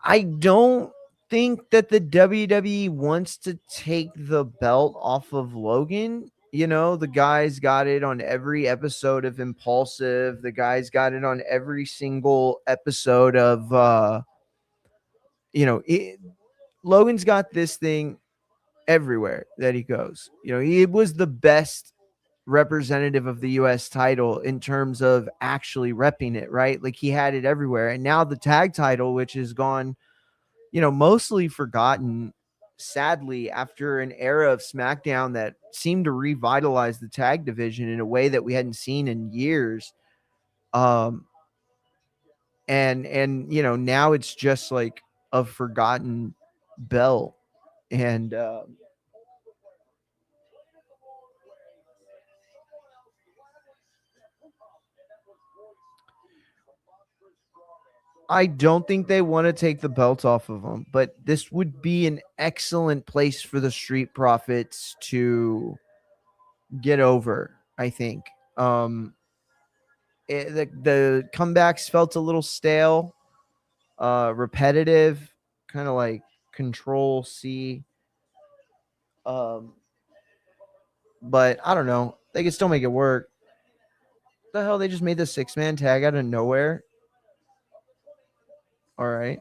I don't think that the WWE wants to take the belt off of Logan. You know, the guys got it on every episode of Impulsive. The guys got it on every single episode of you know, Logan's got this thing everywhere that he goes. You know, he was the best representative of the US title in terms of actually repping it, right? Like he had it everywhere. And now the tag title, which has gone, you know, mostly forgotten, sadly, after an era of SmackDown that seemed to revitalize the tag division in a way that we hadn't seen in years. Um, and you know, now it's just like a forgotten belt. And I don't think they want to take the belt off of them, but this would be an excellent place for the Street Profits to get over, I think. The comebacks felt a little stale, repetitive, kind of like Control C. Um, but I don't know. They can still make it work. The hell, they just made the 6-man tag out of nowhere. All right.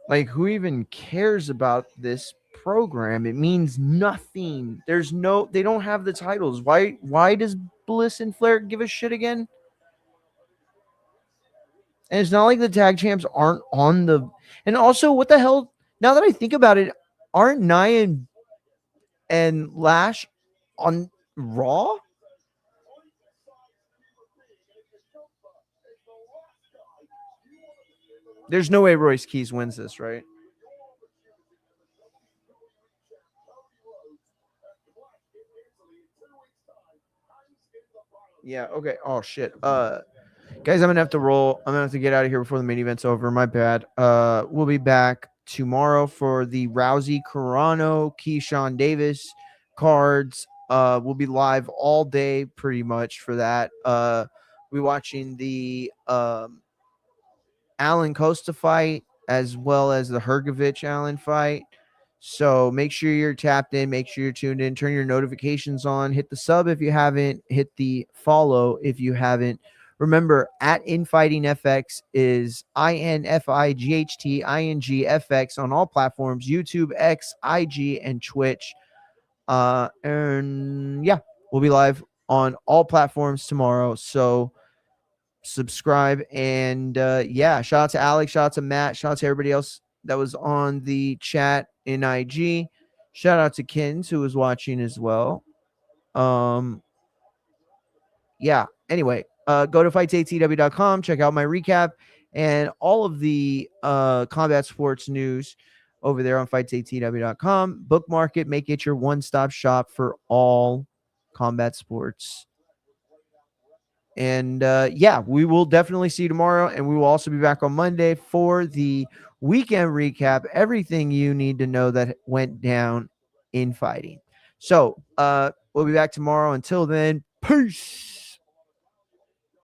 Like, who even cares about this program? It means nothing. They don't have the titles. Why does Bliss and Flair give a shit again? And it's not like the tag champs aren't on the. And also, what the hell? Now that I think about it, aren't Nia and Lash on Raw? There's no way Royce Keys wins this, right? Yeah. Okay. Oh shit. Guys, I'm gonna have to roll. I'm gonna have to get out of here before the main event's over. My bad. We'll be back tomorrow for the Rousey Carano Keyshawn Davis cards. We'll be live all day pretty much for that. We're watching the Alan Costa fight as well as the Hergovich Allen fight. So make sure you're tapped in, make sure you're tuned in, turn your notifications on, hit the sub if you haven't, hit the follow if you haven't. Remember, at Infighting FX is INFIGHTINGFX on all platforms, YouTube, X, IG, and Twitch. And yeah, we'll be live on all platforms tomorrow. So subscribe, and yeah, shout out to Alex, shout out to Matt, shout out to everybody else that was on the chat in IG. Shout out to Kins who was watching as well. Yeah, anyway, go to fightsatw.com, check out my recap and all of the combat sports news over there on fightsatw.com. Bookmark it, make it your one-stop shop for all combat sports. And yeah, we will definitely see you tomorrow. And we will also be back on Monday for the weekend recap. Everything you need to know that went down in fighting. So we'll be back tomorrow. Until then, peace.